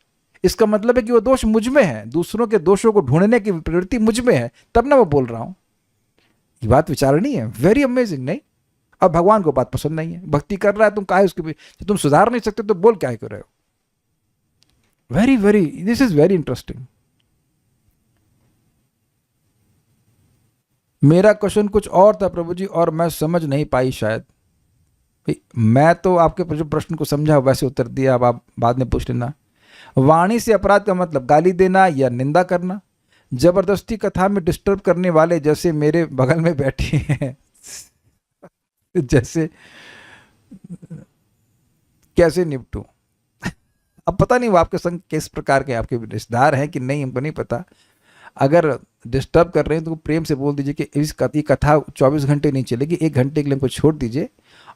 इसका मतलब है कि वो दोष मुझ में है, दूसरों के दोषों को ढूंढने की प्रवृत्ति मुझ में है, तब ना मैं बोल रहा हूं। ये बात विचारणी है, वेरी अमेजिंग। नहीं, अब भगवान को बात पसंद नहीं है, भक्ति कर रहा है, तुम काहे उसके पीछे, तुम सुधार नहीं सकते तो बोल क्या कर रहे हो। Very very, this is very interesting. मेरा क्वेश्चन कुछ और था प्रभु जी, और मैं समझ नहीं पाई शायद। मैं तो आपके प्रश्न को समझा, वैसे उत्तर दिया, अब आप बाद में पूछ लेना। वाणी से अपराध का मतलब गाली देना या निंदा करना, जबरदस्ती कथा में डिस्टर्ब करने वाले जैसे मेरे बगल में बैठे हैं जैसे कैसे निपटूं। अब पता नहीं वो आपके संग किस प्रकार के आपके रिश्तेदार हैं कि नहीं, हमको नहीं पता। अगर डिस्टर्ब कर रहे हैं तो प्रेम से बोल दीजिए कि इस कथा 24 घंटे नहीं चलेगी, 1 घंटे के लिए हमको छोड़ दीजिए।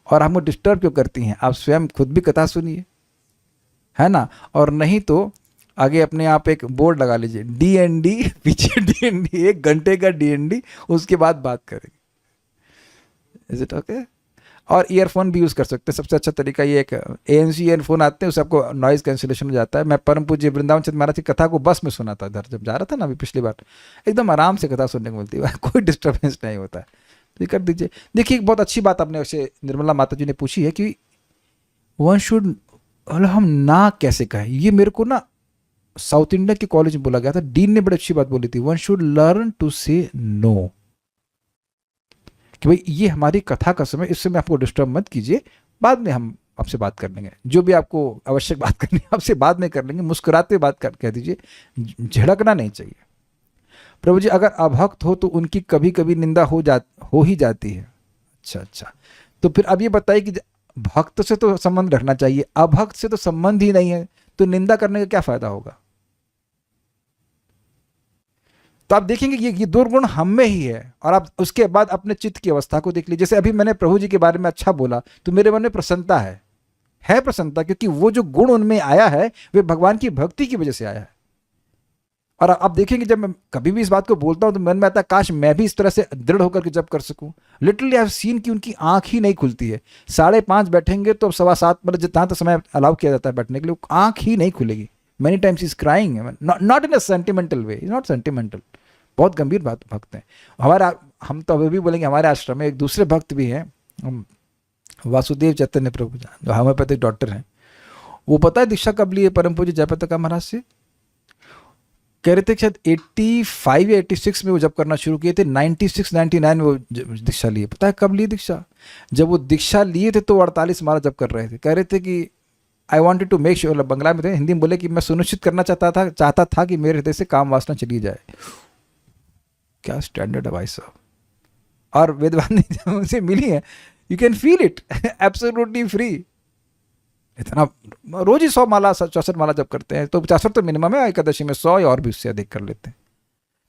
और हमको डिस्टर्ब क्यों करती हैं, आप स्वयं खुद भी कथा सुनिए, है ना। और नहीं तो आगे अपने आप एक बोर्ड लगा लीजिए, DND, पीछे DND, 1 घंटे का DND, उसके बाद बात करेंगे। Is it okay? और ईयरफोन भी यूज़ कर सकते हैं। सबसे अच्छा तरीका ये एक ANC ईयरफोन आते हैं, उससे आपको नॉइज़ कैंसिलेशन हो जाता है। मैं परम पूज्य वृंदावन चंद्र महाराज की कथा को बस में सुना था, इधर जब जा रहा था ना अभी पिछली बार, एकदम आराम से कथा सुनने को मिलती है, कोई डिस्टर्बेंस नहीं होता है। तो कर दीजिए। देखिए एक बहुत अच्छी बात आपने वैसे निर्मला माता जी ने पूछी है कि वन शुड, हम ना कैसे कहें। ये मेरे को ना साउथ इंडिया के कॉलेज में बोला गया था, डीन ने बड़ी अच्छी बात बोली थी, वन शुड लर्न टू से नो, कि भाई ये हमारी कथा का समय, इस समय आपको डिस्टर्ब मत कीजिए, बाद में हम आपसे बात कर लेंगे, जो भी आपको आवश्यक बात करनी है आपसे बाद में कर लेंगे, मुस्कुराते बात कर कह दीजिए, झिड़कना नहीं चाहिए। प्रभु जी अगर अभक्त हो तो उनकी कभी कभी निंदा हो ही जाती है। अच्छा, तो फिर अब ये बताइए कि भक्त से तो संबंध रखना चाहिए, अभक्त से तो संबंध ही नहीं है, तो निंदा करने का क्या फायदा होगा? तो आप देखेंगे ये दो गुण हम में ही है। और आप उसके बाद अपने चित्त की अवस्था को देख लीजिए। जैसे अभी मैंने प्रभु जी के बारे में अच्छा बोला तो मेरे मन में प्रसन्नता है प्रसन्नता, क्योंकि वो जो गुण उनमें आया है वे भगवान की भक्ति की वजह से आया है। और आप देखेंगे जब मैं कभी भी इस बात को बोलता हूं तो मन में आता है काश मैं भी इस तरह से दृढ़ होकर के जब कर सकूं। लिटरली आई हैव सीन कि उनकी आंख ही नहीं खुलती है। 5:30 बैठेंगे तो 7:15 मतलब जितना तो समय अलाउ किया जाता है बैठने के लिए, आंख ही नहीं खुलेगी। Many times is crying, not in a sentimental way, is not sentimental, बहुत गंभीर बात भक्त हैं हमारा। हम तो अभी भी बोलेंगे हमारे आश्रम में एक दूसरे भक्त भी हैं, वासुदेव चैतन्य प्रभु जो होम्योपैथिक डॉक्टर हैं। वो पता है दीक्षा कब लिए परम पूज्य जयप्रताप महाराज से? कह रहे थे शायद 85 या 86 में वो जब करना शुरू किए थे, 96-99 में वो दीक्षा लिए। पता है कब लिए दीक्षा? जब वो दीक्षा लिए थे तो 48 माला जब कर रहे थे। कह रहे थे कि I wanted to make sure, Bangla में थे, हिंदी में बोले कि मैं सुनिश्चित करना चाहता था कि मेरे हृदय से काम वासना चली जाए। क्या स्टैंडर्ड है भाई साहब। और वेदवाणी जब उनसे मिली है, you can feel it, absolutely free. इतना रोज ही 100 माला 64 माला जब करते हैं तो 65 तो मिनिमम है, एकादशी में 100 या और भी उससे अधिक कर लेते हैं।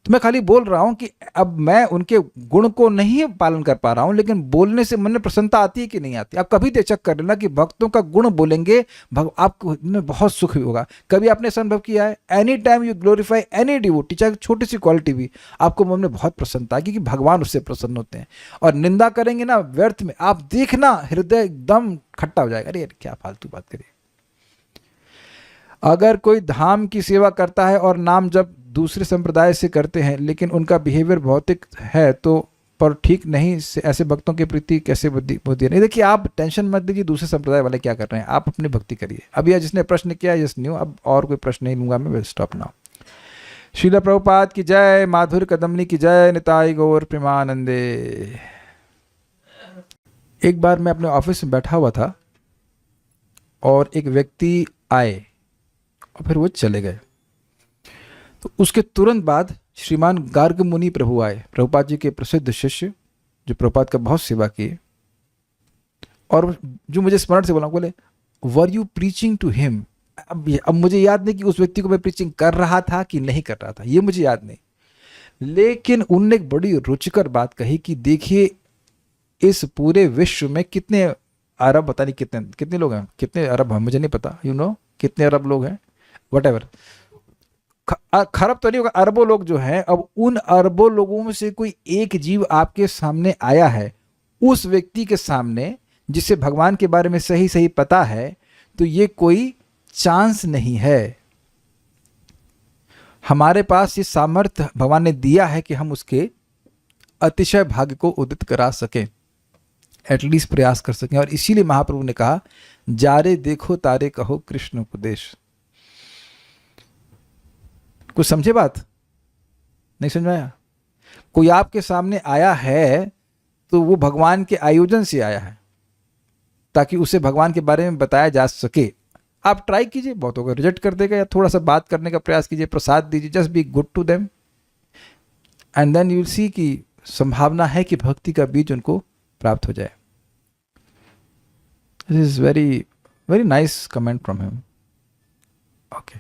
तो मैं खाली बोल रहा हूं कि अब मैं उनके गुण को नहीं पालन कर पा रहा हूं, लेकिन बोलने से मन में प्रसन्नता आती है कि नहीं आती? आप कभी चेक कर लेना कि भक्तों का गुण बोलेंगे आपको में बहुत सुख होगा। कभी आपने ऐसा अनुभव किया है? Any time you glorify any devotee, चाहे छोटी सी क्वालिटी भी, आपको मन में बहुत प्रसन्नता है क्योंकि भगवान उससे प्रसन्न होते हैं। और निंदा करेंगे ना व्यर्थ में, आप देखना हृदय एकदम खट्टा हो जाएगा, अरे क्या फालतू बात करिए। अगर कोई धाम की सेवा करता है और नाम जब दूसरे संप्रदाय से करते हैं लेकिन उनका बिहेवियर भौतिक है तो पर ठीक नहीं, ऐसे भक्तों के प्रति कैसे बुद्धि नहीं? देखिए आप टेंशन मत लीजिए दूसरे संप्रदाय वाले क्या कर रहे हैं, आप अपनी भक्ति करिए। अब यह जिसने प्रश्न किया यस न्यू, अब और कोई प्रश्न नहीं लूंगा मैं, स्टॉप नाउ। श्रील प्रभुपाद की जय, माधुर कदमनी की जय, निताई गौर प्रेमानंदे। एक बार मैं अपने ऑफिस में बैठा हुआ था और एक व्यक्ति आए और फिर वो चले गए। तो उसके तुरंत बाद श्रीमान गार्ग मुनि प्रभु आए, प्रभुपाद जी के प्रसिद्ध शिष्य जो प्रभुपाद का बहुत सेवा किए। और जो मुझे स्मरण से बोले were you preaching to him? अब मुझे याद नहीं कि उस व्यक्ति को मैं प्रीचिंग कर रहा था कि नहीं कर रहा था, ये मुझे याद नहीं। लेकिन उनने एक बड़ी रुचिकर बात कही कि देखिए इस पूरे विश्व में कितने अरब, पता नहीं कितने लोग हैं, कितने अरब हैं मुझे नहीं पता, कितने अरब लोग हैं, वट खरब तो नहीं होगा, अरबों लोग जो हैं। अब उन अरबों लोगों में से कोई एक जीव आपके सामने आया है, उस व्यक्ति के सामने जिसे भगवान के बारे में सही सही पता है, तो ये कोई चांस नहीं है। हमारे पास ये सामर्थ्य भगवान ने दिया है कि हम उसके अतिशय भाग्य को उदित करा सकें, एटलीस्ट प्रयास कर सकें। और इसीलिए महाप्रभु ने कहा जारे देखो तारे कहो कृष्ण उपदेश। कुछ समझे बात? नहीं समझ में आया? कोई आपके सामने आया है तो वो भगवान के आयोजन से आया है ताकि उसे भगवान के बारे में बताया जा सके। आप ट्राई कीजिए, बहुतों को रिजेक्ट कर देगा, या थोड़ा सा बात करने का प्रयास कीजिए, प्रसाद दीजिए, just be good to them and then you will see कि संभावना है कि भक्ति का बीज उनको प्राप्त हो जाए। This is very very nice comment from him. Okay.